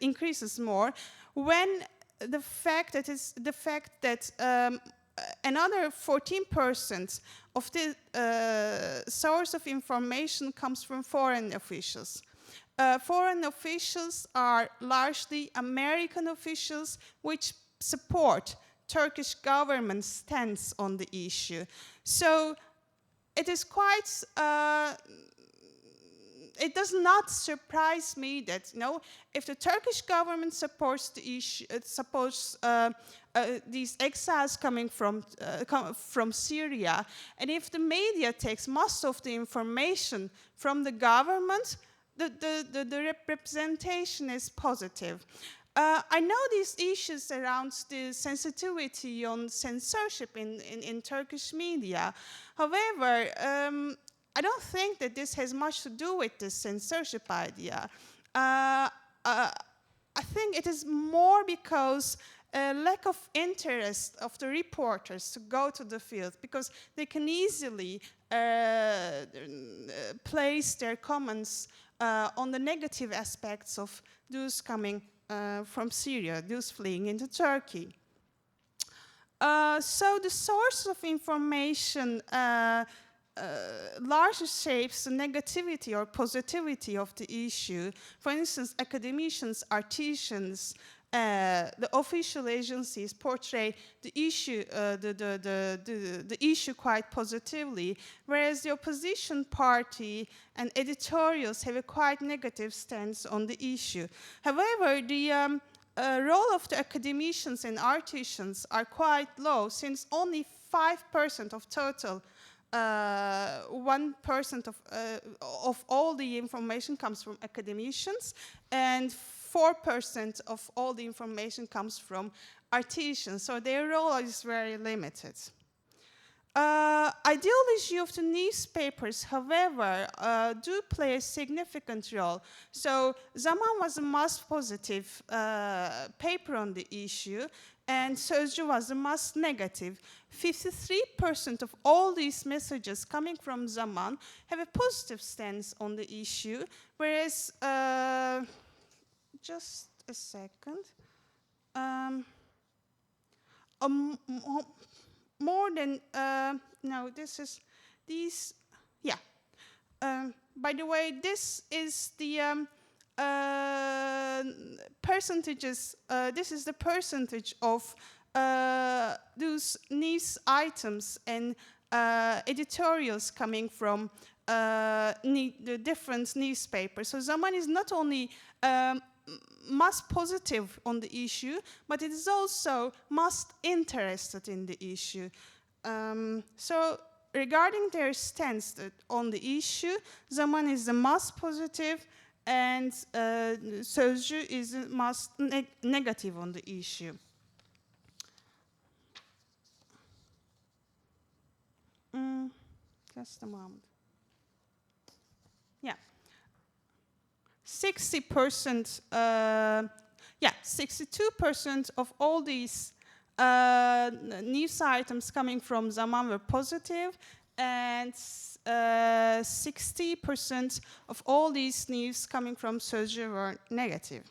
increases more when the fact that another 14% of the source of information comes from foreign officials. Foreign officials are largely American officials which support Turkish government stance on the issue. So it is quite, it does not surprise me that, if the Turkish government supports the issue, supports these exiles coming from Syria, and if the media takes most of the information from the government, the representation is positive. I know these issues around the sensitivity on censorship in Turkish media. However, I don't think that this has much to do with this censorship idea. I think it is more because lack of interest of the reporters to go to the field, because they can easily place their comments on the negative aspects of those coming from Syria, those fleeing into Turkey. So the source of information largely shapes the negativity or positivity of the issue. For instance, academicians, artisans, the official agencies portray the issue, the issue quite positively, whereas the opposition party and editorials have a quite negative stance on the issue. However, the role of the academicians and artisans are quite low, since only 5% of total 1% of all the information comes from academicians, and 4% of all the information comes from artisans, so their role is very limited. Ideology of the newspapers, however, do play a significant role. So Zaman was the most positive paper on the issue, and Sözcü was the most negative. 53% of all these messages coming from Zaman have a positive stance on the issue, whereas, just a second, more than, no, this is, these, yeah. By the way, this is the percentages, this is the percentage of those news items and editorials coming from the different newspapers. So Zaman is not only most positive on the issue, but it is also most interested in the issue. So regarding their stance on the issue, Zaman is the most positive, and Sözcü is the most negative on the issue. Just a moment. Yeah. 60%, 62% of all these news items coming from Zaman were positive, and 60% of all these news coming from Sözcü were negative.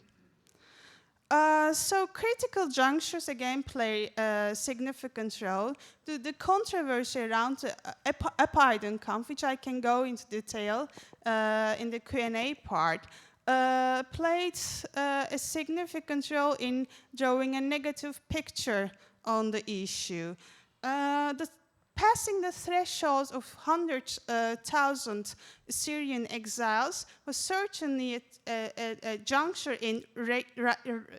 So critical junctures again play a significant role. The controversy around the Aydemir, which I can go into detail in the Q&A part, played a significant role in drawing a negative picture on the issue. Passing the threshold of 100,000 Syrian exiles was certainly a juncture in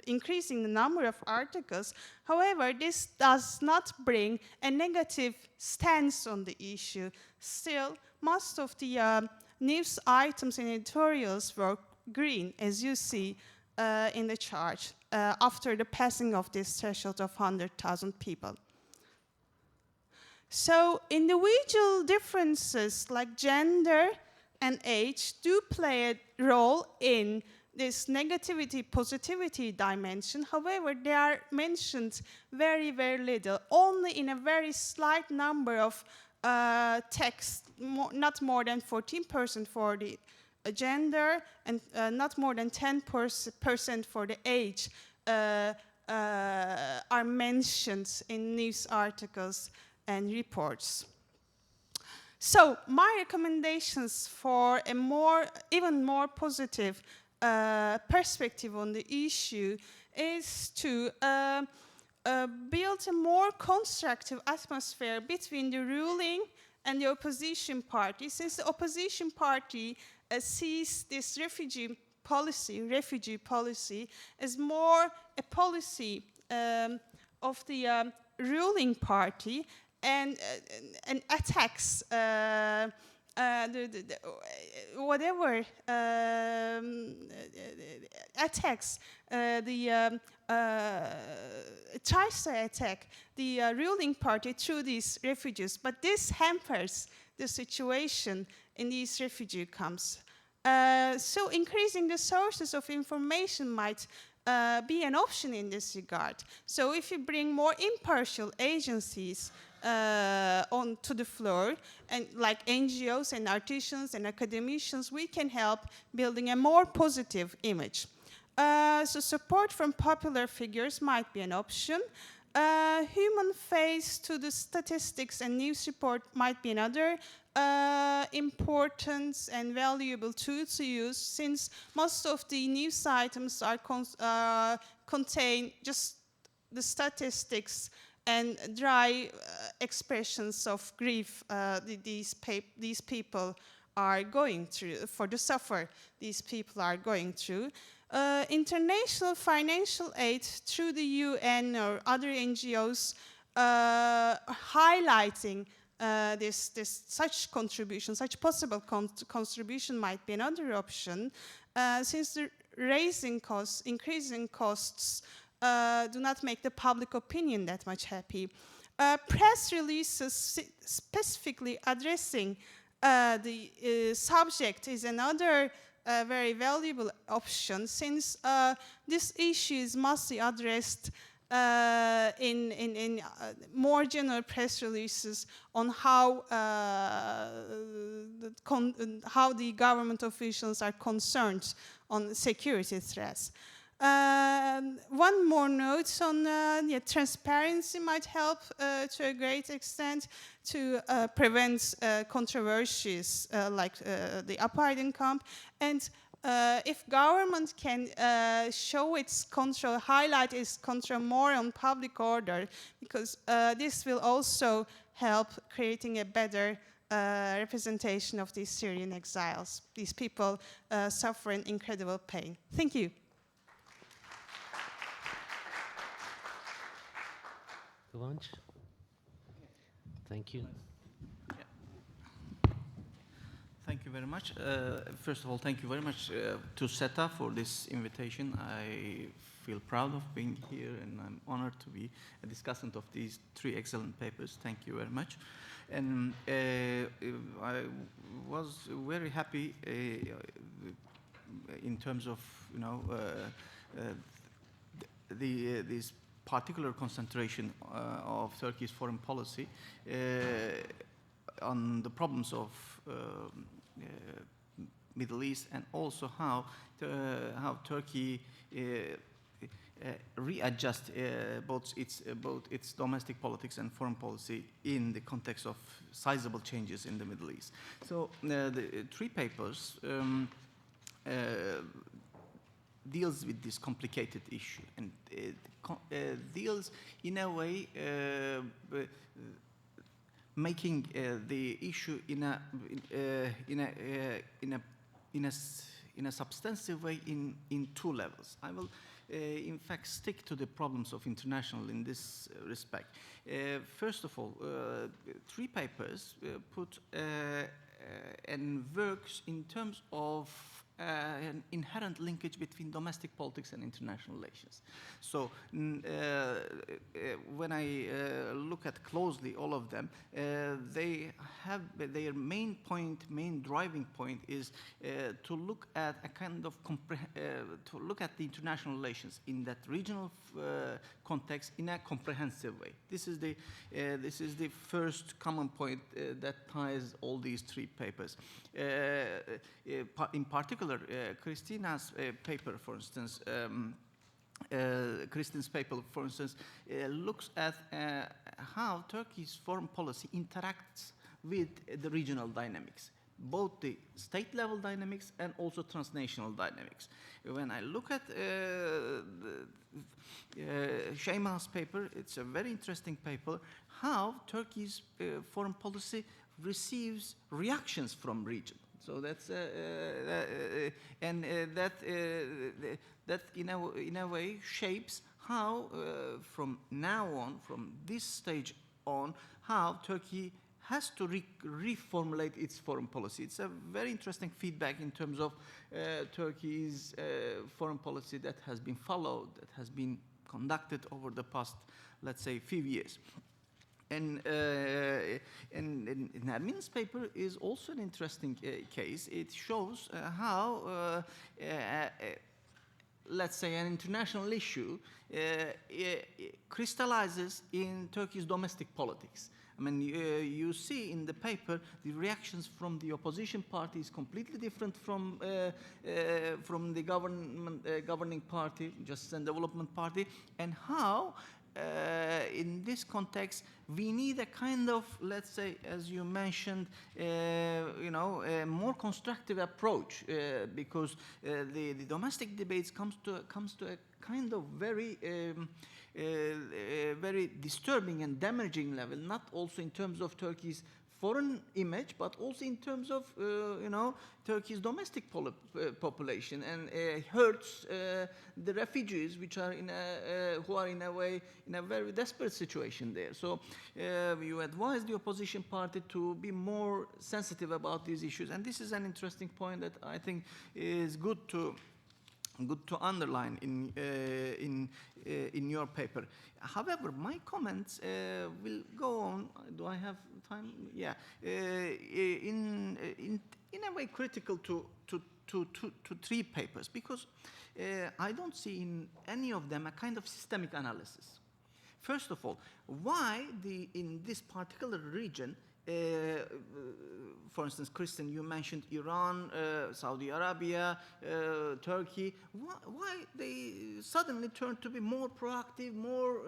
increasing the number of articles. However, this does not bring a negative stance on the issue. Still, most of the news items and editorials were green, as you see in the chart, after the passing of this threshold of 100,000 people. So individual differences like gender and age do play a role in this negativity, positivity dimension. However, they are mentioned very, very little, only in a very slight number of texts, not more than 14% for the gender and not more than 10% for the age are mentioned in news articles and reports. So my recommendations for a even more positive perspective on the issue is to build a more constructive atmosphere between the ruling and the opposition party, since the opposition party sees this refugee policy as more a policy of the ruling party, and attacks whatever attacks tries to attack the ruling party through these refugees, but this hampers the situation in these refugee camps. So increasing the sources of information might be an option in this regard. So if you bring more impartial agencies onto the floor, and like NGOs and artisans and academicians, we can help building a more positive image. So support from popular figures might be an option. Human face to the statistics and news report might be another important and valuable tool to use, since most of the news items are contain just the statistics and dry expressions of grief these people are going through, for the suffer these people are going through. International financial aid through the UN or other NGOs highlighting such contribution, such possible contribution might be another option, since the increasing costs do not make the public opinion that much happy. Press releases specifically addressing the subject is another very valuable option, since this issue is mostly addressed in more general press releases on how the government officials are concerned on security threats. One more note on transparency might help to a great extent to prevent controversies like the Aydemir camp. And if government can show its control, highlight its control more on public order, because this will also help creating a better representation of these Syrian exiles. These people suffering incredible pain. Thank you. Kivanc? Thank you. Thank you very much. First of all, thank you very much to SETA for this invitation. I feel proud of being here, and I'm honored to be a discussant of these 3 excellent papers. Thank you very much. And I was very happy in terms of, this particular concentration of Turkey's foreign policy on the problems of Middle East, and also how Turkey readjust both its domestic politics and foreign policy in the context of sizable changes in the Middle East. So the three papers deals with this complicated issue and deals in a way making the issue in a substantive way in two levels. I will in fact stick to the problems of international in this respect. First of all, three papers put and works in terms of an inherent linkage between domestic politics and international relations. So when I look at closely all of them, they have their main driving point is to look at a kind of to look at the international relations in that regional context in a comprehensive way. This is the first common point that ties all these three papers. In particular, Christina's paper, for instance, Kristin's paper, for instance, looks at how Turkey's foreign policy interacts with the regional dynamics, both the state-level dynamics and also transnational dynamics. When I look at Shaimaa's paper, it's a very interesting paper, how Turkey's foreign policy receives reactions from region. So that's that in a way shapes how from now on, from this stage on, how Turkey has to reformulate its foreign policy. It's a very interesting feedback in terms of Turkey's foreign policy that has been followed, that has been conducted over the past, let's say, few years. And Nermin's paper is also an interesting case. It shows how, let's say, an international issue crystallizes in Turkey's domestic politics. I mean, you see in the paper the reactions from the opposition party is completely different from the governing party, Justice and Development Party, and how in this context, we need a kind of, let's say, as you mentioned, a more constructive approach because the domestic debates comes to a kind of very very disturbing and damaging level, not also in terms of Turkey's foreign image, but also in terms of, Turkey's domestic population, and hurts the refugees, which are who are in a way in a very desperate situation there. So you advise the opposition party to be more sensitive about these issues, and this is an interesting point that I think is good to underline in your paper. However, my comments will go on. Do I have time? Yeah. In a way, critical to three papers, because I don't see in any of them a kind of systemic analysis. First of all, why in this particular region, for instance, Kristin, you mentioned Iran, Saudi Arabia, Turkey. Why they suddenly turned to be more proactive, more,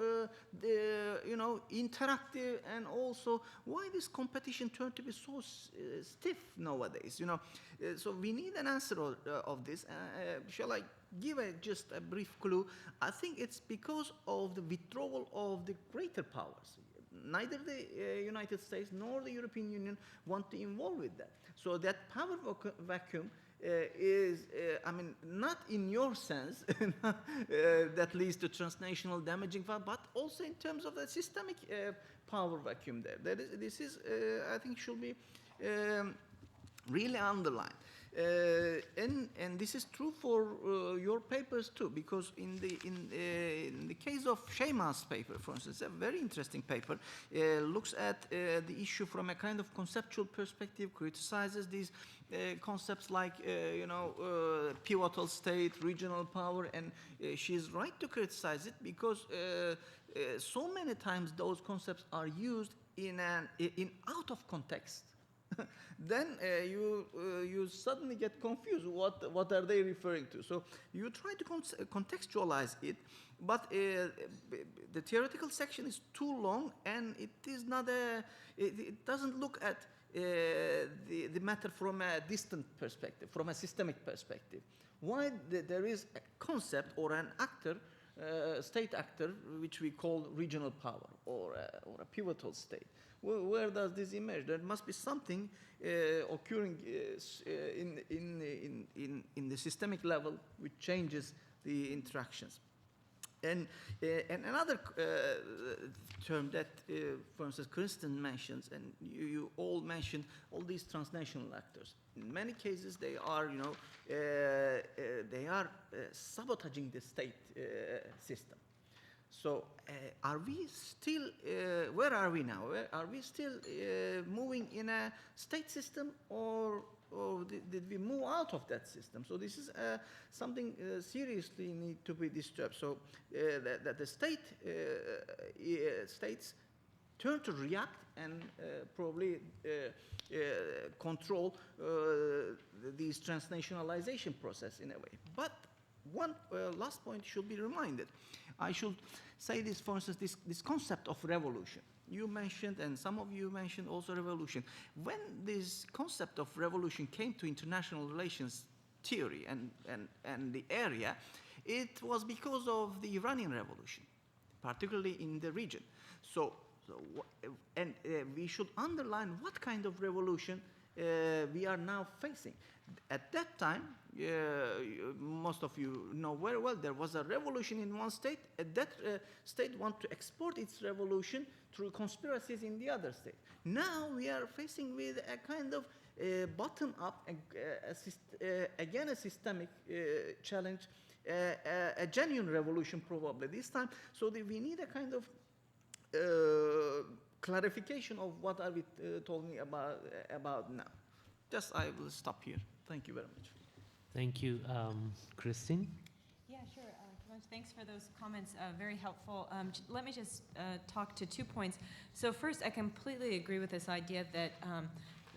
interactive, and also why this competition turned to be so stiff nowadays? So we need an answer of this. Shall I give just a brief clue? I think it's because of the withdrawal of the greater powers. Neither the United States nor the European Union want to involve with that. So that power vacuum is, not in your sense that leads to transnational damaging power, but also in terms of the systemic power vacuum there. This is, I think, should be really underlined. And this is true for your papers too, because in the case of Shaimaa's paper, for instance, a very interesting paper, looks at the issue from a kind of conceptual perspective, criticizes these concepts like pivotal state, regional power, and she's right to criticize it because so many times those concepts are used in out of context. then you suddenly get confused. What are they referring to? So you try to contextualize it, but the theoretical section is too long, and it is not it doesn't look at the matter from a distant perspective, from a systemic perspective. Why there is a concept or an actor, state actor, which we call regional power or a pivotal state. Where does this emerge? There must be something occurring in the systemic level which changes the interactions. And another term that, for instance, Kristin mentions, and you all mentioned, all these transnational actors. In many cases, they are, sabotaging the state system. So, are we still? Where are we now? Are we still moving in a state system, or did we move out of that system? So this is something seriously need to be disturbed. So that the states turn to react and probably control these transnationalization process in a way. But one last point should be reminded. I should say this, for instance, this concept of revolution. You mentioned, and some of you mentioned also revolution. When this concept of revolution came to international relations theory and the area, it was because of the Iranian revolution, particularly in the region. We should underline what kind of revolution we are now facing. At that time, most of you know very well, there was a revolution in one state. That state wanted to export its revolution through conspiracies in the other state. Now we are facing with a kind of bottom-up, again a systemic challenge, a genuine revolution probably this time. So we need a kind of clarification of what are we talking about now. Just I will stop here. Thank you very much. Thank you, Kristin. Yeah, sure. Kivanc, thanks for those comments. Very helpful. Let me just talk to 2 points. So first, I completely agree with this idea that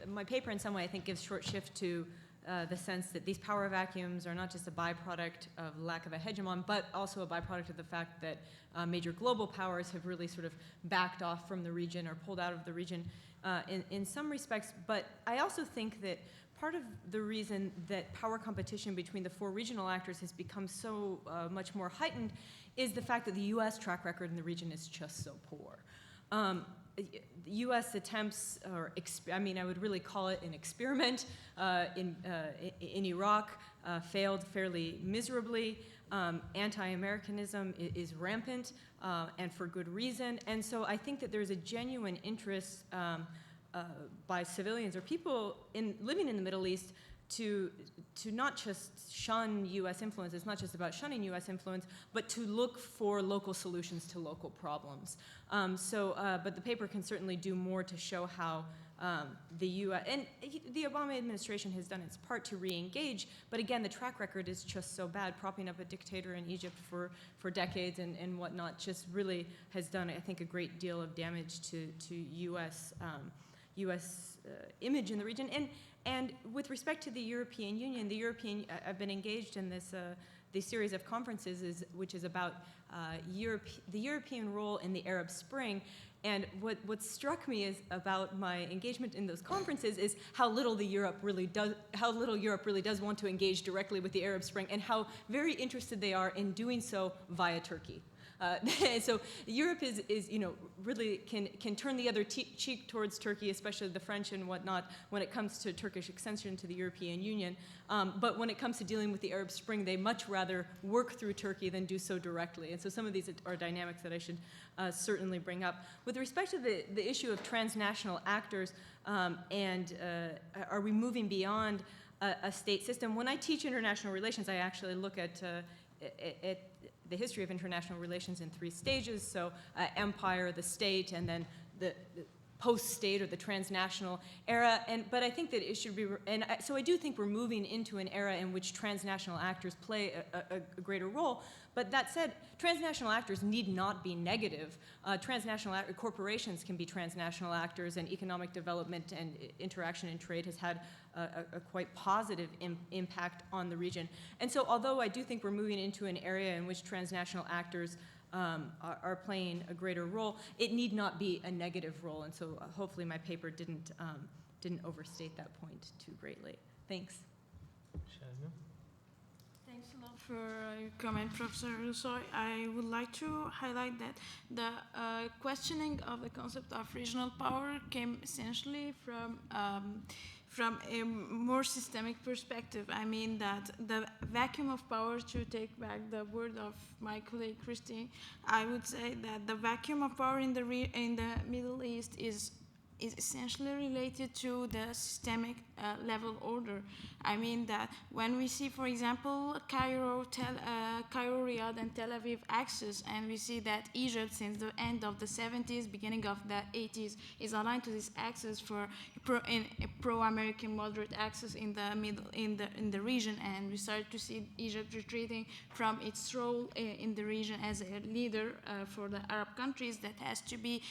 my paper in some way I think gives short shift to the sense that these power vacuums are not just a byproduct of lack of a hegemon, but also a byproduct of the fact that major global powers have really sort of backed off from the region or pulled out of the region in some respects. But I also think that part of the reason that power competition between the 4 regional actors has become so much more heightened is the fact that the U.S. track record in the region is just so poor. U.S. attempts, I would really call it an experiment in Iraq, failed fairly miserably. Anti-Americanism is rampant, and for good reason. And so I think that there's a genuine interest by civilians or people living in the Middle East to not just shun U.S. influence. It's not just about shunning U.S. influence, but to look for local solutions to local problems. But the paper can certainly do more to show how the U.S. and the Obama administration has done its part to re-engage. But again, the track record is just so bad. Propping up a dictator in Egypt for decades and whatnot just really has done, I think, a great deal of damage to U.S. Image in the region. And with respect to the European Union, I've been engaged in this series of conferences which is about the European role in the Arab Spring. And what struck me is about my engagement in those conferences is how little Europe really does want to engage directly with the Arab Spring, and how very interested they are in doing so via Turkey. So Europe is really can turn the other cheek towards Turkey, especially the French and whatnot, when it comes to Turkish accession to the European Union. But when it comes to dealing with the Arab Spring, they much rather work through Turkey than do so directly. And so some of these are dynamics that I should certainly bring up. With respect to the issue of transnational actors and are we moving beyond a state system? When I teach international relations, I actually look at the history of international relations in 3 stages. So empire, the state, and then post-state or the transnational era, but I think that it should be, so I do think we're moving into an era in which transnational actors play a greater role. But that said, transnational actors need not be negative. Transnational corporations can be transnational actors, and economic development and interaction and trade has had a quite positive impact on the region. And so although I do think we're moving into an area in which transnational actors are playing a greater role, it need not be a negative role. And so hopefully my paper didn't overstate that point too greatly. Thanks. Shaimaa? Thanks a lot for your comment, Professor Ulusoy. I would like to highlight that the questioning of the concept of regional power came essentially from a more systemic perspective. I mean that the vacuum of power, to take back the word of my colleague Kristin, I would say that the vacuum of power in the Middle East is essentially related to the systemic level order. I mean that when we see, for example, Cairo, Riyadh, and Tel Aviv axis, and we see that Egypt, since the end of the 70s, beginning of the 80s, is aligned to this axis for a pro-American moderate axis in the region, and we start to see Egypt retreating from its role in the region as a leader for the Arab countries that has to be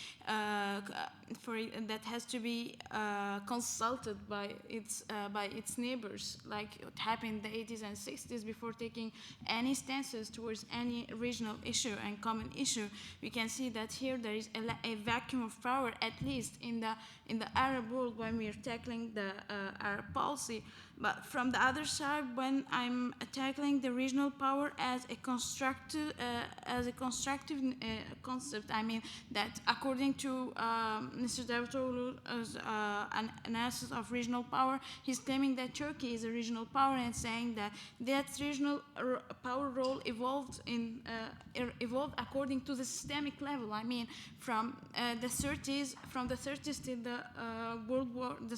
consulted by its neighbors, like it happened in the 80s and 60s. Before taking any stances towards any regional issue and common issue, we can see that here there is a vacuum of power, at least in the Arab world, when we are tackling the Arab policy. But from the other side, when I'm tackling the regional power as a constructive concept, I mean that according to Mr. Davutoglu's analysis of regional power, he's claiming that Turkey is a regional power and saying that regional power role evolved according to the systemic level. I mean, from the 30s till the World War, the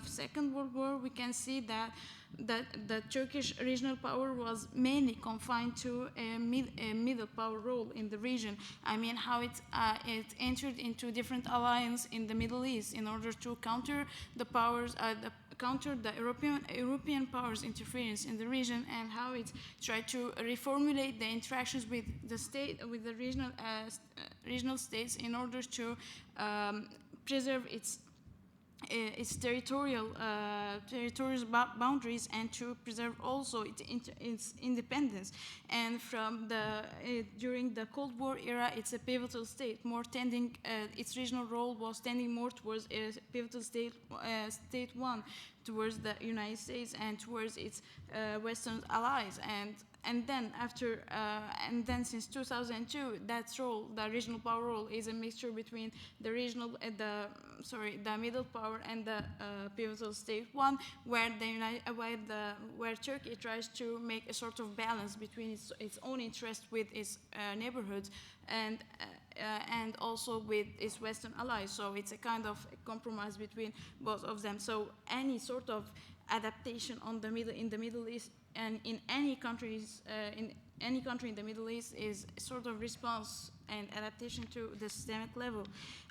Second World War, we can see that the Turkish regional power was mainly confined to a middle power role in the region. I mean, how it entered into different alliances in the Middle East in order to counter the powers, counter the European powers' interference in the region, and how it tried to reformulate the interactions with the state, with the regional states, in order to preserve its territorial boundaries, and to preserve also its independence. And from during the Cold War era, it's a pivotal state, more tending, its regional role was tending more towards a pivotal state one, towards the United States and towards its Western allies. And then since 2002, that role, the regional power role, is a mixture between the middle power and the pivotal state one, where Turkey tries to make a sort of balance between its own interest with its neighborhoods and also with its Western allies. So it's a kind of a compromise between both of them. So any sort of adaptation in the Middle East, and in any countries, in any country in the Middle East, is a sort of response and adaptation to the systemic level.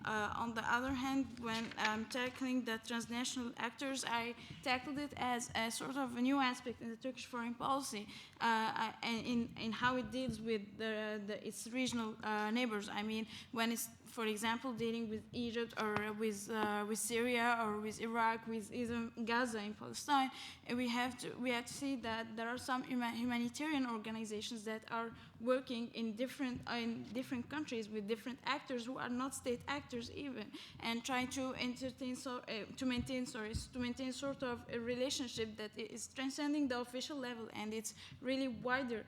On the other hand, when I'm tackling the transnational actors, I tackled it as a sort of a new aspect in the Turkish foreign policy, and in how it deals with its regional neighbors. I mean, when it's, for example, dealing with Egypt or with Syria or with Iraq, with even Gaza in Palestine, we have to see that there are some humanitarian organizations that are working in different countries with different actors who are not state actors even, and trying to maintain sort of a relationship that is transcending the official level, and it's really wider.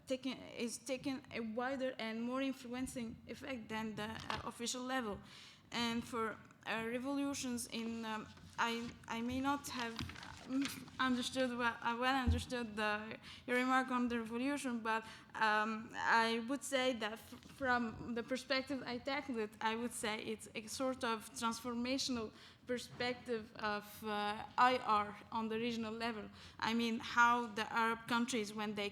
Taking a wider and more influencing effect than the official level. And for revolutions in, I may not have understood your remark on the revolution, but I would say that from the perspective I tackled it, I would say it's a sort of transformational perspective of IR on the regional level. I mean, how the Arab countries, when they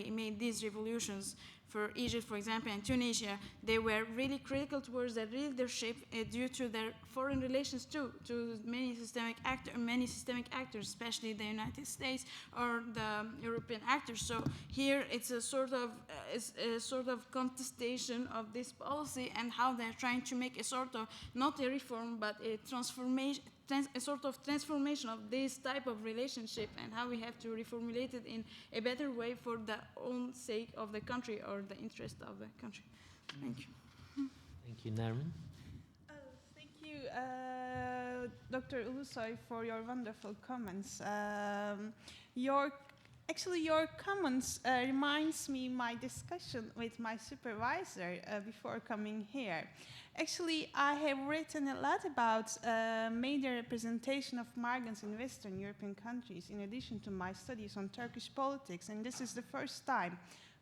made these revolutions, for Egypt, for example, and Tunisia, they were really critical towards their leadership due to their foreign relations too, to many systemic actors, especially the United States or the European actors. So here it's a sort of contestation of this policy and how they're trying to make a sort of, not a reform, but a transformation, a sort of transformation of this type of relationship, and how we have to reformulate it in a better way for the own sake of the country or the interest of the country. Thank you. Thank you, Nermin. Thank you, Dr. Ulusoy, for your wonderful comments. Your comments reminds me my discussion with my supervisor before coming here. Actually, I have written a lot about media representation of migrants in Western European countries, in addition to my studies on Turkish politics, and this is the first time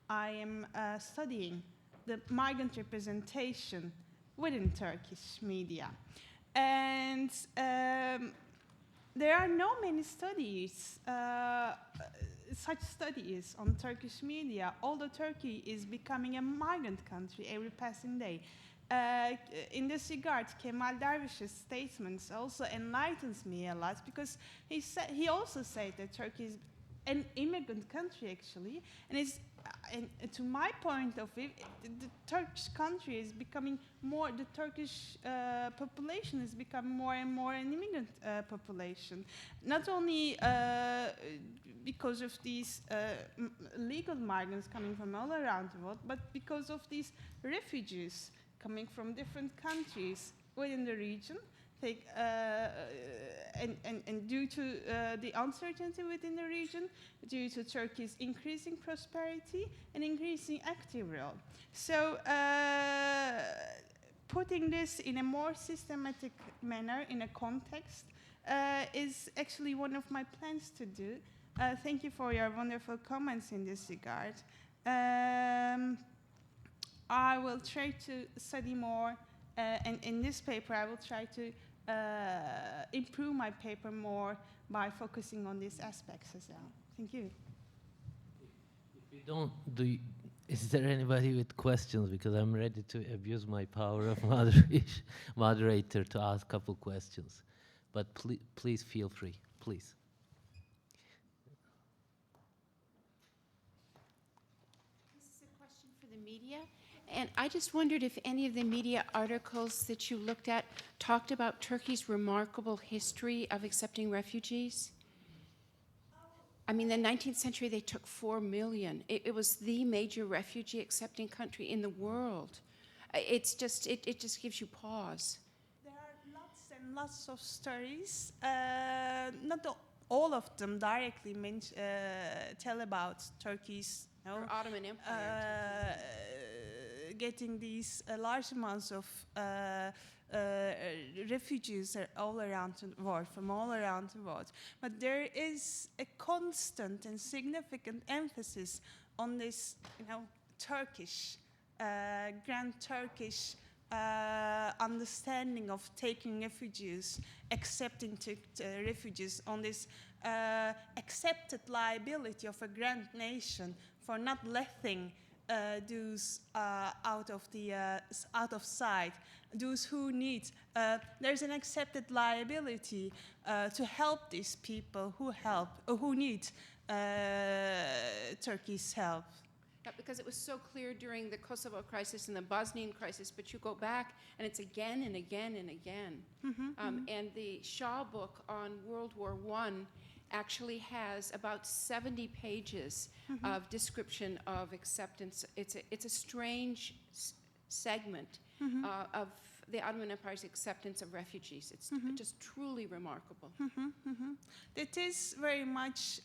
I am studying the migrant representation within Turkish media. And there are no many studies, such studies on Turkish media, although Turkey is becoming a migrant country every passing day. In this regard, Kemal Dervish's statements also enlightens me a lot, because he also said that Turkey is an immigrant country, actually, and to my point of view, the Turkish country is becoming more, the Turkish population is becoming more and more an immigrant population. Not only because of these legal migrants coming from all around the world, but because of these refugees coming from different countries within the region, and due to the uncertainty within the region, due to Turkey's increasing prosperity and increasing active role. So putting this in a more systematic manner, in a context, is actually one of my plans to do. Thank you for your wonderful comments in this regard. I will try to study more, and in this paper I will try to improve my paper more by focusing on these aspects as well. Thank you. If you don't, is there anybody with questions? Because I'm ready to abuse my power of moderator to ask a couple questions. But please feel free, please. This is a question for the media. And I just wondered if any of the media articles that you looked at talked about Turkey's remarkable history of accepting refugees. I mean, in the 19th century, they took 4 million. It was the major refugee accepting country in the world. It just gives you pause. There are lots and lots of stories. Not all of them directly tell about Turkey's Or Ottoman Empire. Getting these large amounts of refugees all around the world, from all around the world. But there is a constant and significant emphasis on this, Turkish, grand Turkish understanding of taking refugees, accepting refugees, on this accepted liability of a grand nation for not letting those out of sight, those who need. There's an accepted liability to help these people who need Turkey's help. Yeah, because it was so clear during the Kosovo crisis and the Bosnian crisis, but you go back and it's again and again and again. And the Shaw book on World War I actually has about 70 pages of description of acceptance. It's a strange segment of the Ottoman Empire's acceptance of refugees. It's just truly remarkable. It is very much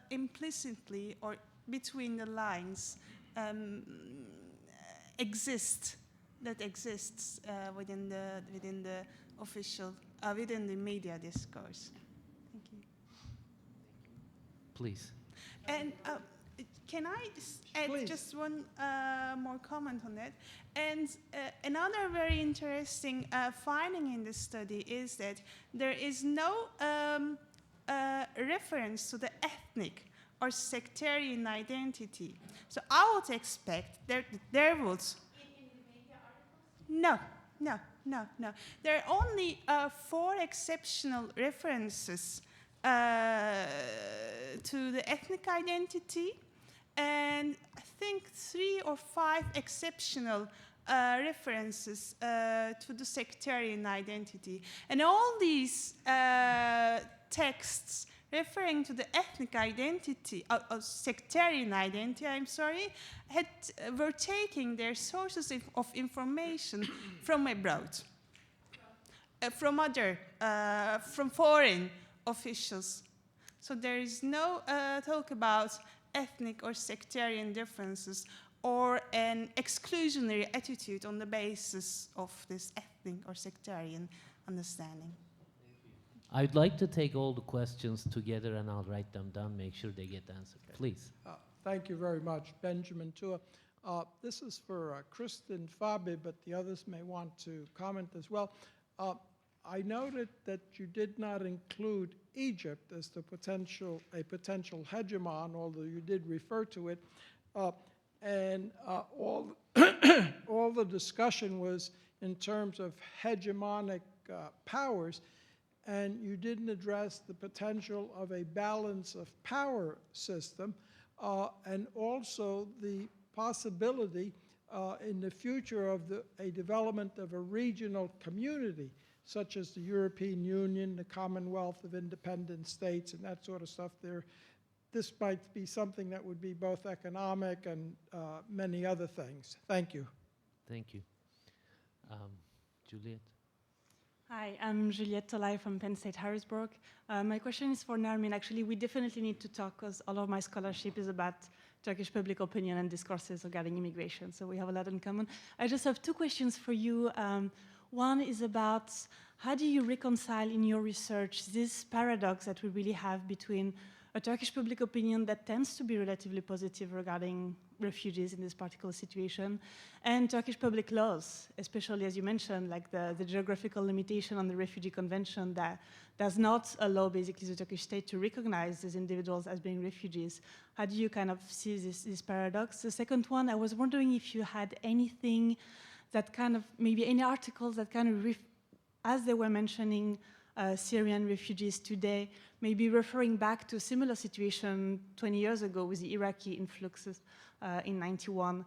implicitly or between the lines exists within the official within the media discourse. Thank you. Please. And can I add Please. just one more comment on that? And another very interesting finding in the study is that there is no reference to the ethnic or sectarian identity. So I would expect there would... No. There are only 4 exceptional references to the ethnic identity, and I think 3 or 5 exceptional references to the sectarian identity. And all these texts referring to the ethnic identity, sectarian identity, were taking their sources of information from abroad, from foreign officials. So there is no talk about ethnic or sectarian differences or an exclusionary attitude on the basis of this ethnic or sectarian understanding. I'd like to take all the questions together and I'll write them down, make sure they get answered. Please. Thank you very much, Benjamin Tua. This is for Kristin, Fabbe, but the others may want to comment as well. I noted that you did not include Egypt as a potential hegemon, although you did refer to it. And all the discussion was in terms of hegemonic powers, and you didn't address the potential of a balance of power system, and also the possibility in the future of a development of a regional community, such as the European Union, the Commonwealth of Independent States, and that sort of stuff. This might be something that would be both economic and many other things. Thank you. Thank you. Juliet? Hi, I'm Juliette Tolai from Penn State Harrisburg. My question is for Nermin. Actually, we definitely need to talk because all of my scholarship is about Turkish public opinion and discourses regarding immigration, so we have a lot in common. I just have 2 questions for you. One is about how do you reconcile in your research this paradox that we really have between a Turkish public opinion that tends to be relatively positive regarding refugees in this particular situation, and Turkish public laws, especially as you mentioned, like the geographical limitation on the Refugee Convention that does not allow basically the Turkish state to recognize these individuals as being refugees. How do you kind of see this paradox? The second one, I was wondering if you had anything that kind of, maybe any articles that kind of, as they were mentioning Syrian refugees today, maybe referring back to a similar situation 20 years ago with the Iraqi influxes in '91.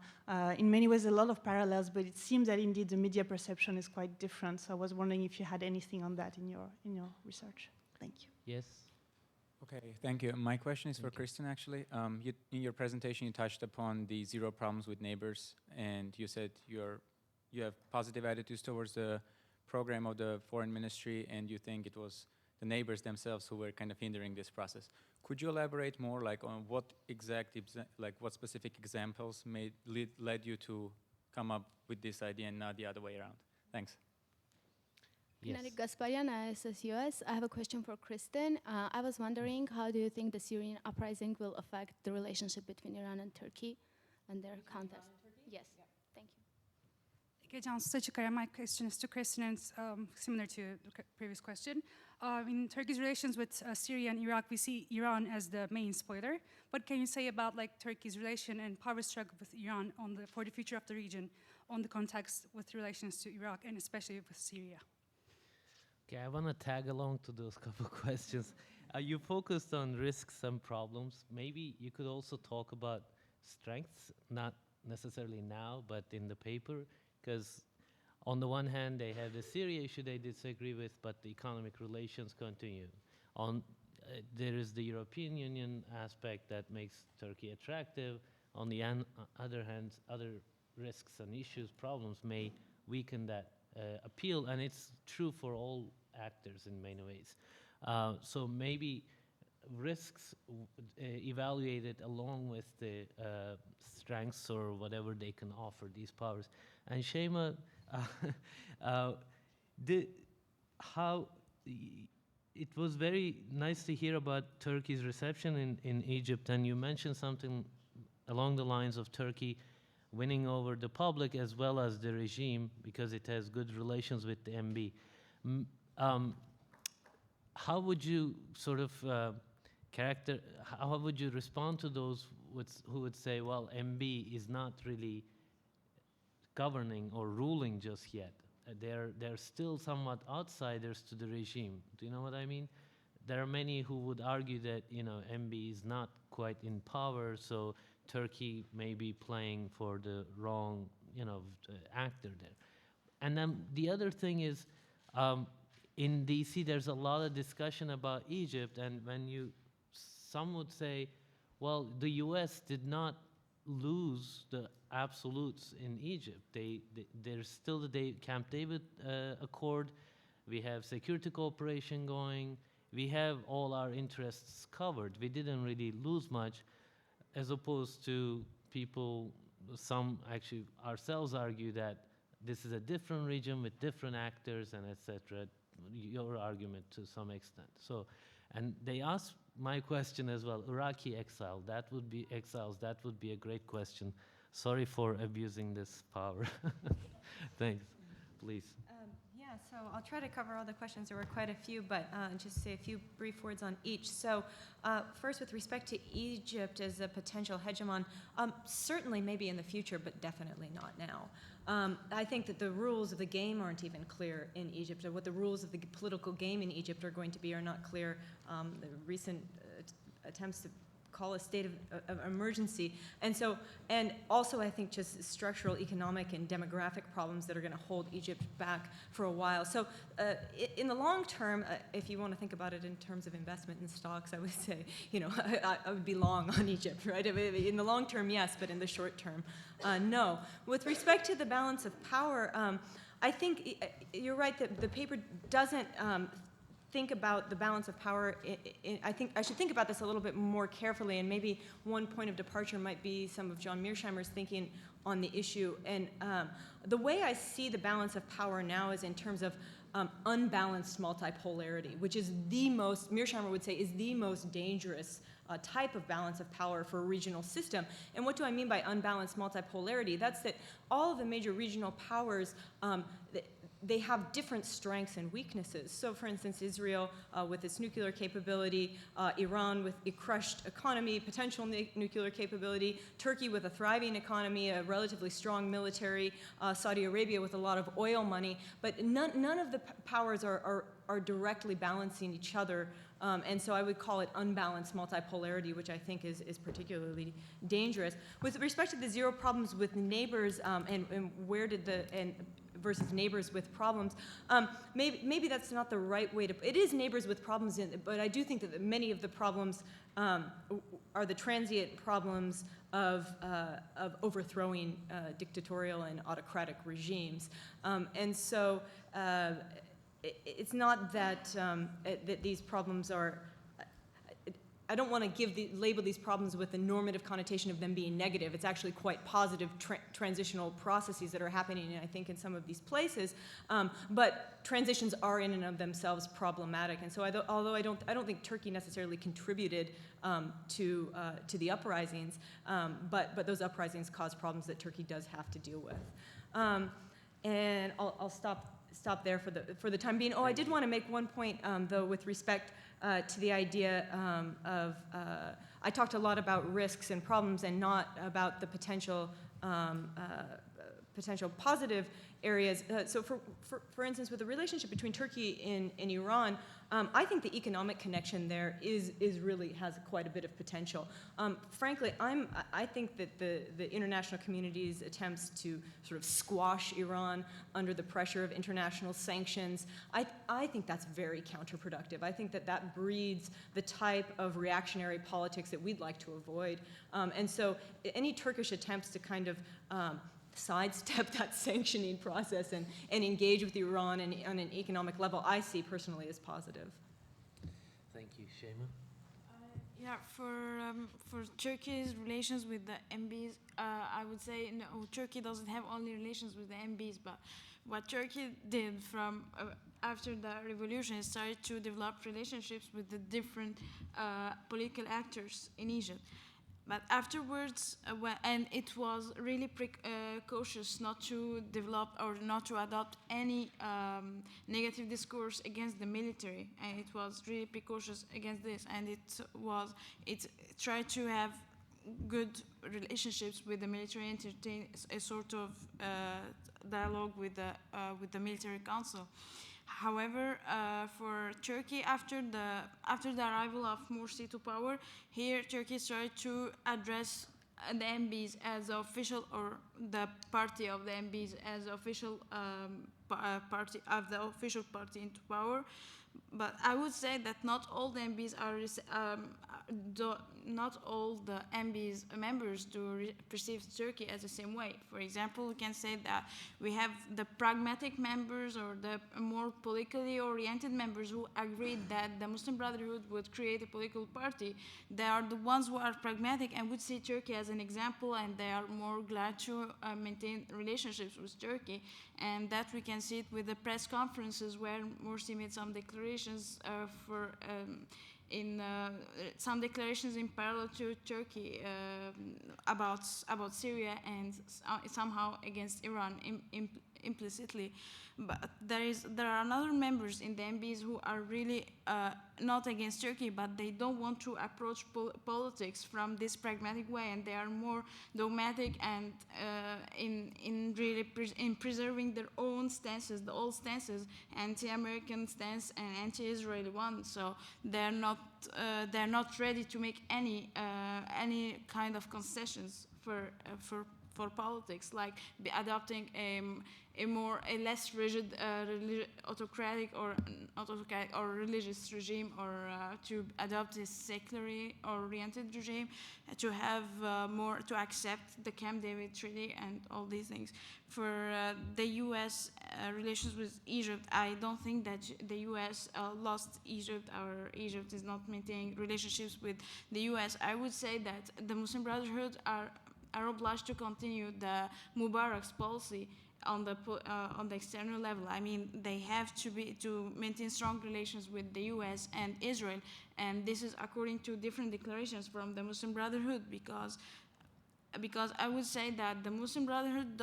In many ways, a lot of parallels, but it seems that indeed the media perception is quite different. So I was wondering if you had anything on that in your research. Thank you. Yes? Okay, thank you. My question is for Kristin, actually. In your presentation, you touched upon the 0 problems with neighbors, and you said you have positive attitudes towards the program of the foreign ministry, and you think it was the neighbors themselves who were kind of hindering this process. Could you elaborate more, like, on what what specific examples led you to come up with this idea and not the other way around? Thanks. Yes. Kanat Gasparian, SSUS. I have a question for Kristin. I was wondering, how do you think the Syrian uprising will affect the relationship between Iran and Turkey and their context? Yes. Thank you. My question is to Kristin, and it's similar to the previous question. In Turkey's relations with Syria and Iraq, we see Iran as the main spoiler. What can you say about Turkey's relation and power struggle with Iran for the future of the region, on the context with relations to Iraq and especially with Syria? Okay, I want to tag along to those couple questions. You focused on risks and problems. Maybe you could also talk about strengths, not necessarily now, but in the paper, because on the one hand, they have the Syria issue they disagree with, but the economic relations continue. There is the European Union aspect that makes Turkey attractive. On the other hand, other risks and issues, problems may weaken that appeal, and it's true for all actors in many ways. So maybe risks evaluated along with the strengths or whatever they can offer these powers. And Shaimaa, it was very nice to hear about Turkey's reception in Egypt, and you mentioned something along the lines of Turkey winning over the public as well as the regime because it has good relations with the MB. How would you sort of how would you respond to those who would say, well, MB is not really governing or ruling just yet? They're still somewhat outsiders to the regime. Do you know what I mean? There are many who would argue that, you know, MB is not quite in power, so Turkey may be playing for the wrong, you know, actor there. And then the other thing is, in DC, there's a lot of discussion about Egypt, and some would say, well, the US did not lose the absolutes in Egypt. There's still the Camp David Accord. We have security cooperation going. We have all our interests covered. We didn't really lose much, as opposed to people, some actually ourselves argue that this is a different region with different actors and etc. Your argument to some extent. So, and they asked my question as well, Iraqi exile, that would be exiles, that would be a great question. Sorry for abusing this power. Thanks, please. Yeah, so I'll try to cover all the questions. There were quite a few, but just say a few brief words on each. So first, with respect to Egypt as a potential hegemon, certainly maybe in the future, but definitely not now. I think that the rules of the game aren't even clear in Egypt, or what the rules of the political game in Egypt are going to be are not clear. The recent attempts to call a state of emergency. And also I think just structural economic and demographic problems that are going to hold Egypt back for a while. So in the long term, if you want to think about it in terms of investment in stocks, I would say, you know, I would be long on Egypt, right? In the long term, yes, but in the short term, no. With respect to the balance of power, I think you're right that the paper doesn't think about the balance of power. I think I should think about this a little bit more carefully, and maybe one point of departure might be some of John Mearsheimer's thinking on the issue. And the way I see the balance of power now is in terms of unbalanced multipolarity, which is the most, Mearsheimer would say, is the most dangerous type of balance of power for a regional system. And what do I mean by unbalanced multipolarity? That's that all of the major regional powers, they have different strengths and weaknesses. So for instance, Israel with its nuclear capability, Iran with a crushed economy, potential nuclear capability, Turkey with a thriving economy, a relatively strong military, Saudi Arabia with a lot of oil money, but none of the powers are directly balancing each other. And so I would call it unbalanced multipolarity, which I think is particularly dangerous. With respect to the zero problems with neighbors and where did versus neighbors with problems, maybe that's not the right way to, it is neighbors with problems, but I do think that many of the problems are the transient problems of overthrowing dictatorial and autocratic regimes. And so it's not that, that these problems are, I don't want to label these problems with the normative connotation of them being negative. It's actually quite positive transitional processes that are happening, I think, in some of these places. But transitions are in and of themselves problematic. And so although I don't think Turkey necessarily contributed to the uprisings, but those uprisings cause problems that Turkey does have to deal with. And I'll stop there for the time being. Oh, I did want to make one point, though, with respect to the idea of, I talked a lot about risks and problems and not about the potential positive areas. So for instance, with the relationship between Turkey and Iran, I think the economic connection there is really has quite a bit of potential. Frankly, I think that the international community's attempts to sort of squash Iran under the pressure of international sanctions, I think that's very counterproductive. I think that breeds the type of reactionary politics that we'd like to avoid. And so any Turkish attempts to kind of sidestep that sanctioning process and engage with Iran on an economic level, I see personally as positive. Thank you. Shaimaa? Yeah, for Turkey's relations with the MBs, I would say no, Turkey doesn't have only relations with the MBs, but what Turkey did from after the revolution is started to develop relationships with the different political actors in Egypt. But afterwards, and it was really cautious not to develop or not to adopt any negative discourse against the military, and it was really precautious against this, and it tried to have good relationships with the military, entertain a sort of dialogue with the military council. However, for Turkey, after the arrival of Morsi to power, here Turkey tried to address the MBs as official, or the party of the MBs as official party of the official party into power. But I would say that not all the MBs not all the MBs members do perceive Turkey as the same way. For example, we can say that we have the pragmatic members or the more politically oriented members who agreed that the Muslim Brotherhood would create a political party. They are the ones who are pragmatic and would see Turkey as an example, and they are more glad to maintain relationships with Turkey. And that we can see it with the press conferences where Morsi made some declarations some declarations in parallel to Turkey about Syria and somehow against Iran implicitly. But there are other members in the MBs who are really not against Turkey, but they don't want to approach politics from this pragmatic way, and they are more dogmatic and in preserving their own stances, the old stances, anti-American stance and anti-Israeli one. So they're not ready to make any kind of concessions for politics, like adopting a less rigid autocratic or religious regime, or to adopt a secularly oriented regime, to have to accept the Camp David Treaty and all these things. For the U.S. Relations with Egypt, I don't think that the U.S. lost Egypt, or Egypt is not maintaining relationships with the U.S. I would say that the Muslim Brotherhood are obliged to continue the Mubarak's policy on the external level. I mean, they have to maintain strong relations with the U.S. and Israel, and this is according to different declarations from the Muslim Brotherhood, because I would say that the Muslim Brotherhood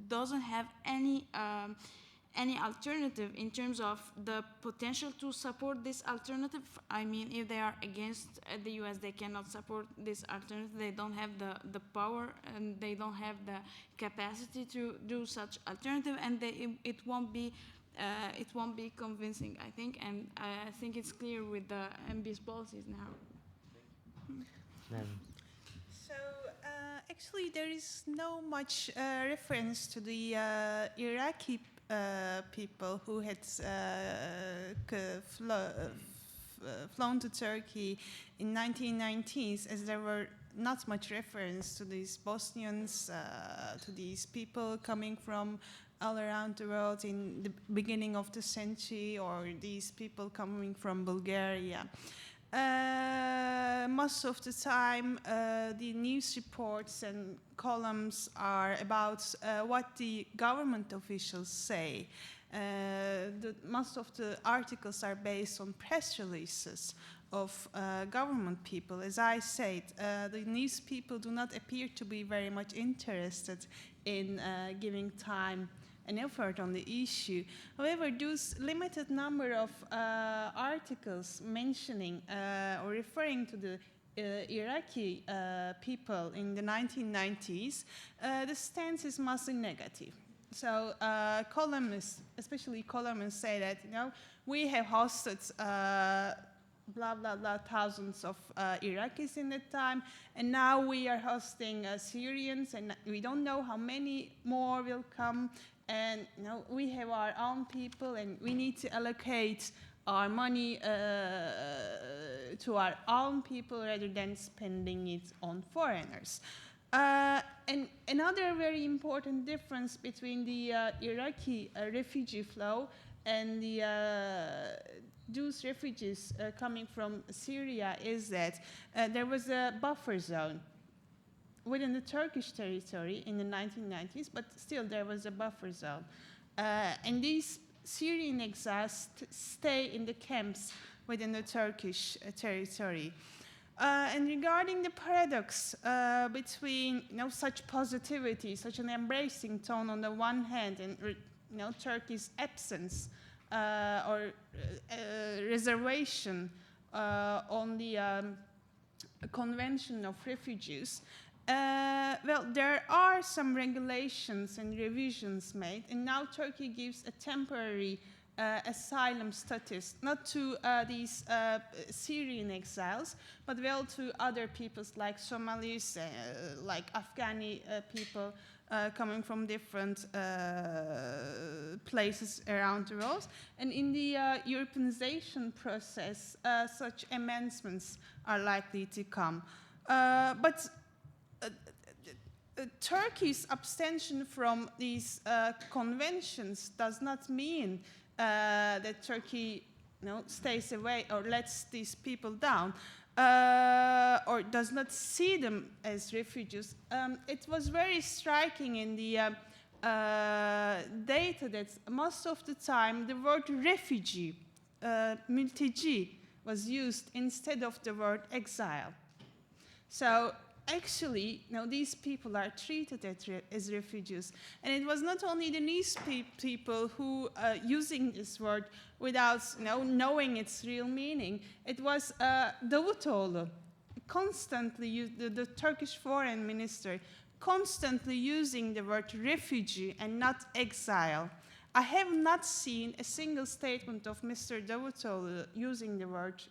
doesn't have any alternative in terms of the potential to support this alternative. I mean, if they are against the U.S., they cannot support this alternative. They don't have the power, and they don't have the capacity to do such alternative, and it won't be convincing, I think. And I think it's clear with the MB's policies now. So actually, there is no much reference to the Iraqi people who had flown to Turkey in 1990s, as there were not much reference to these Bosnians, to these people coming from all around the world in the beginning of the century, or these people coming from Bulgaria. Most of the time, the news reports and columns are about what the government officials say. Most of the articles are based on press releases of government people. As I said, the news people do not appear to be very much interested in giving time and effort on the issue. However, those limited number of articles mentioning or referring to the Iraqi people in the 1990s, the stance is mostly negative. So columnists, especially columnists, say that, you know, we have hosted blah, blah, blah, thousands of Iraqis in that time, and now we are hosting Syrians, and we don't know how many more will come. And you know, we have our own people, and we need to allocate our money to our own people rather than spending it on foreigners. And another very important difference between the Iraqi refugee flow and those refugees coming from Syria is that there was a buffer zone within the Turkish territory in the 1990s, but still there was a buffer zone. And these Syrian exiles stay in the camps within the Turkish territory. And regarding the paradox between such positivity, such an embracing tone on the one hand, and Turkey's absence or reservation on the Convention of Refugees, well, there are some regulations and revisions made, and now Turkey gives a temporary asylum status, not to these Syrian exiles, but well to other peoples like Somalis, like Afghani people coming from different places around the world. And in the Europeanization process, such amendments are likely to come. But Turkey's abstention from these conventions does not mean that Turkey stays away or lets these people down or does not see them as refugees. It was very striking in the data that most of the time the word refugee, mülteci, was used instead of the word exile. So actually, these people are treated as refugees. And it was not only the nice people who using this word without knowing its real meaning. It was Davutoğlu, constantly, the Turkish foreign minister, constantly using the word refugee and not exile. I have not seen a single statement of Mr. Davutoğlu using the word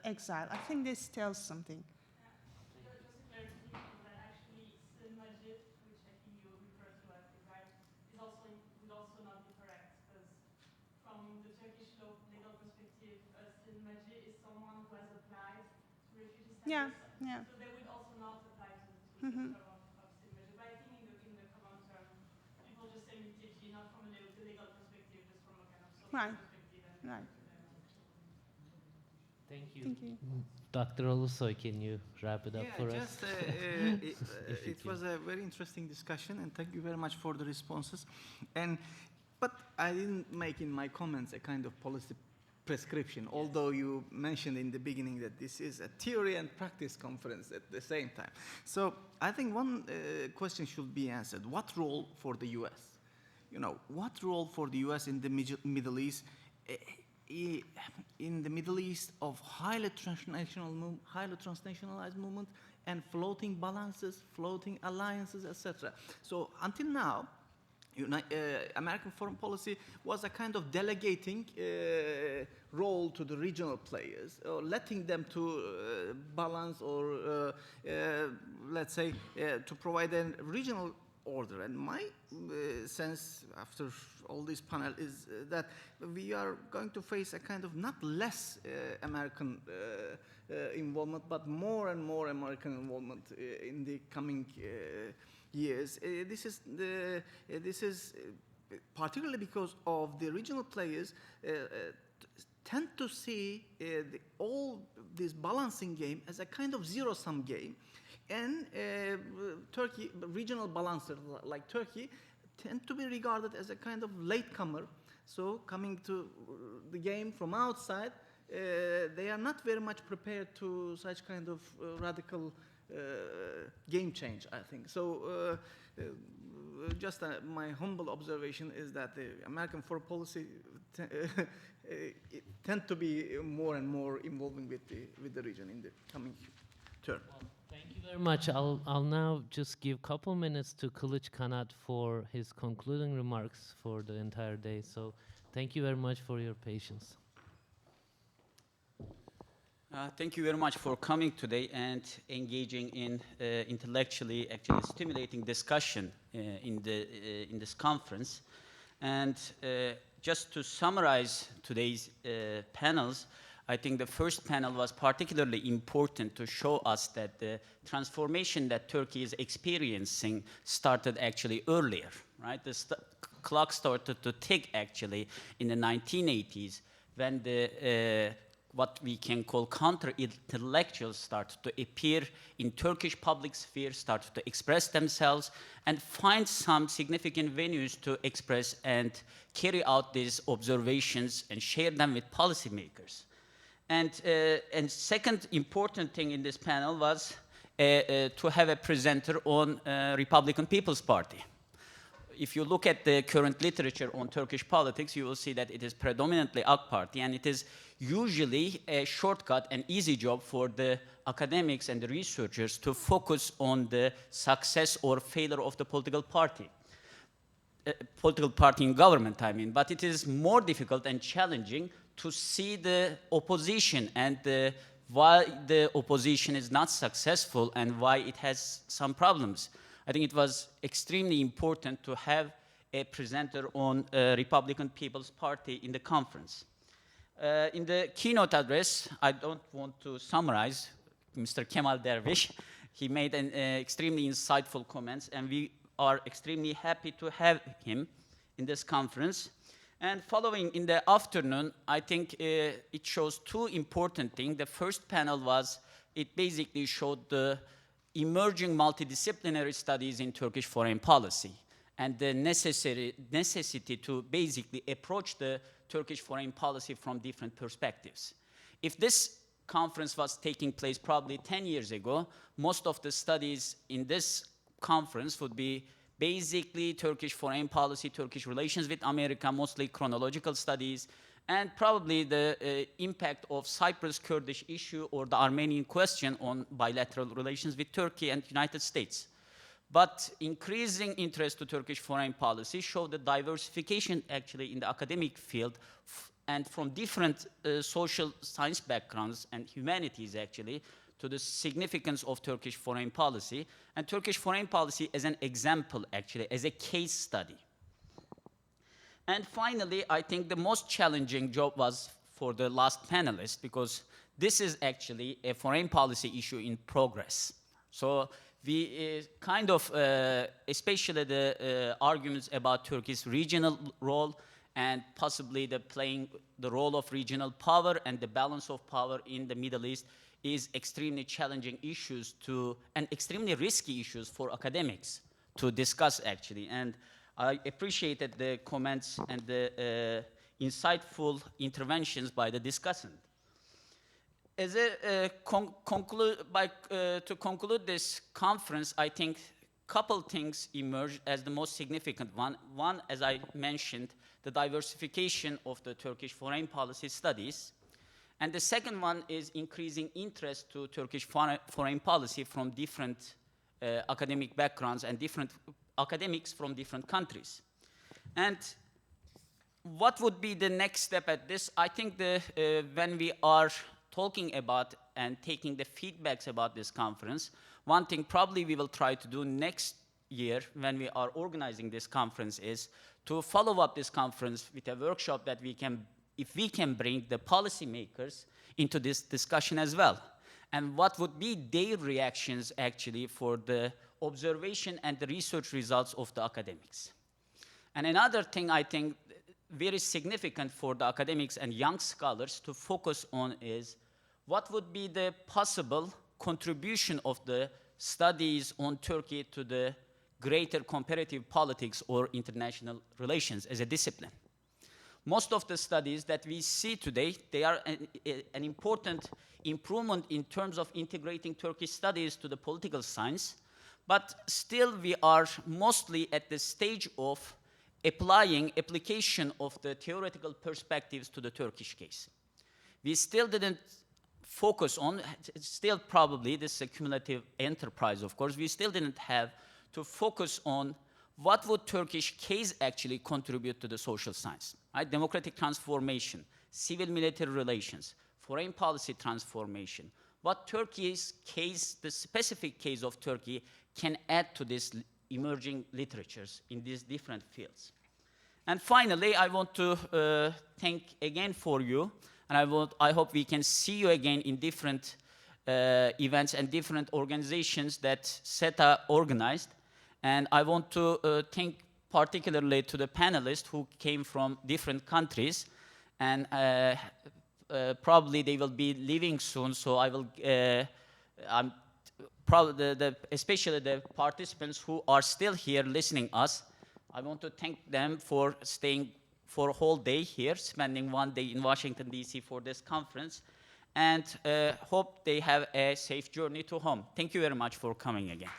exile. I think this tells something. Yeah, yeah. So they would also not apply to the term of signature. But I think in the common term, people just say mülteci, not from a legal perspective, just from a kind of social perspective. Right. Thank you. Thank you. Dr. Ulusoy, can you wrap it up for us? It was a very interesting discussion, and thank you very much for the responses. But I didn't make in my comments a kind of policy prescription, although you mentioned in the beginning that this is a theory and practice conference at the same time. So I think one question should be answered. What role for the U.S.? What role for the U.S. in the Middle East? In the Middle East of highly transnationalized movement and floating balances, floating alliances, etc. So until now, American foreign policy was a kind of delegating role to the regional players, or letting them to balance or, let's say, to provide a regional order. And my sense after all this panel is that we are going to face a kind of not less American involvement, but more and more American involvement in the coming years. This is particularly because of the regional players tend to see all this balancing game as a kind of zero-sum game, and Turkey, regional balancers like Turkey, tend to be regarded as a kind of latecomer. So coming to the game from outside, they are not very much prepared to such kind of radical game change, I think. So just my humble observation is that the American foreign policy tend to be more and more involving with the region in the coming term. Well, thank you very much. I'll now just give a couple minutes to Kilic Kanat for his concluding remarks for the entire day. So thank you very much for your patience. Thank you very much for coming today and engaging in intellectually actually stimulating discussion in this conference. And just to summarize today's panels, I think the first panel was particularly important to show us that the transformation that Turkey is experiencing started actually earlier, right? The clock started to tick actually in the 1980s when the what we can call counter-intellectuals started to appear in Turkish public sphere, started to express themselves, and find some significant venues to express and carry out these observations and share them with policymakers. And second important thing in this panel was to have a presenter on Republican People's Party. If you look at the current literature on Turkish politics, you will see that it is predominantly AK Party, and it is usually a shortcut and easy job for the academics and the researchers to focus on the success or failure of the political party in government, I mean. But it is more difficult and challenging to see the opposition and why the opposition is not successful and why it has some problems. I think it was extremely important to have a presenter on Republican People's Party in the conference. In the keynote address, I don't want to summarize Mr. Kemal Dervish. He made an extremely insightful comments, and we are extremely happy to have him in this conference. And following in the afternoon, I think it shows two important things. The first panel was, it basically showed the emerging multidisciplinary studies in Turkish foreign policy and the necessity to basically approach the Turkish foreign policy from different perspectives. If this conference was taking place probably 10 years ago, most of the studies in this conference would be basically Turkish foreign policy, Turkish relations with America, mostly chronological studies, and probably the impact of Cyprus-Kurdish issue or the Armenian question on bilateral relations with Turkey and United States. But increasing interest to Turkish foreign policy showed the diversification actually in the academic field and from different social science backgrounds and humanities actually to the significance of Turkish foreign policy and Turkish foreign policy as an example actually, as a case study. And finally, I think the most challenging job was for the last panelist because this is actually a foreign policy issue in progress. So we kind of, especially the arguments about Turkey's regional role and possibly playing the role of regional power and the balance of power in the Middle East is extremely challenging issues and extremely risky issues for academics to discuss actually. And I appreciated the comments and the insightful interventions by the discussant. As to conclude this conference, I think a couple things emerged as the most significant one. One, as I mentioned, the diversification of the Turkish foreign policy studies. And the second one is increasing interest to Turkish foreign policy from different academic backgrounds and different academics from different countries. And what would be the next step at this? I think when we are talking about and taking the feedbacks about this conference, one thing probably we will try to do next year when we are organizing this conference is to follow up this conference with a workshop that we can, if we can bring the policymakers into this discussion as well. And what would be their reactions actually for the observation and the research results of the academics. And another thing I think very significant for the academics and young scholars to focus on is what would be the possible contribution of the studies on Turkey to the greater comparative politics or international relations as a discipline. Most of the studies that we see today, they are an important improvement in terms of integrating Turkish studies to the political science, but still we are mostly at the stage of application of the theoretical perspectives to the Turkish case. We still didn't focus on, still probably, this is a cumulative enterprise of course, we still didn't have to focus on what would Turkish case actually contribute to the social science, right? Democratic transformation, civil-military relations, foreign policy transformation, what Turkey's case, the specific case of Turkey can add to these emerging literatures in these different fields. And finally, I want to thank again for you, and I hope we can see you again in different events and different organizations that SETA organized. And I want to thank particularly to the panelists who came from different countries, and probably they will be leaving soon, so I will, I'm probably especially the participants who are still here listening us, I want to thank them for staying for a whole day here, spending one day in Washington, D.C. for this conference. and hope they have a safe journey to home. Thank you very much for coming again.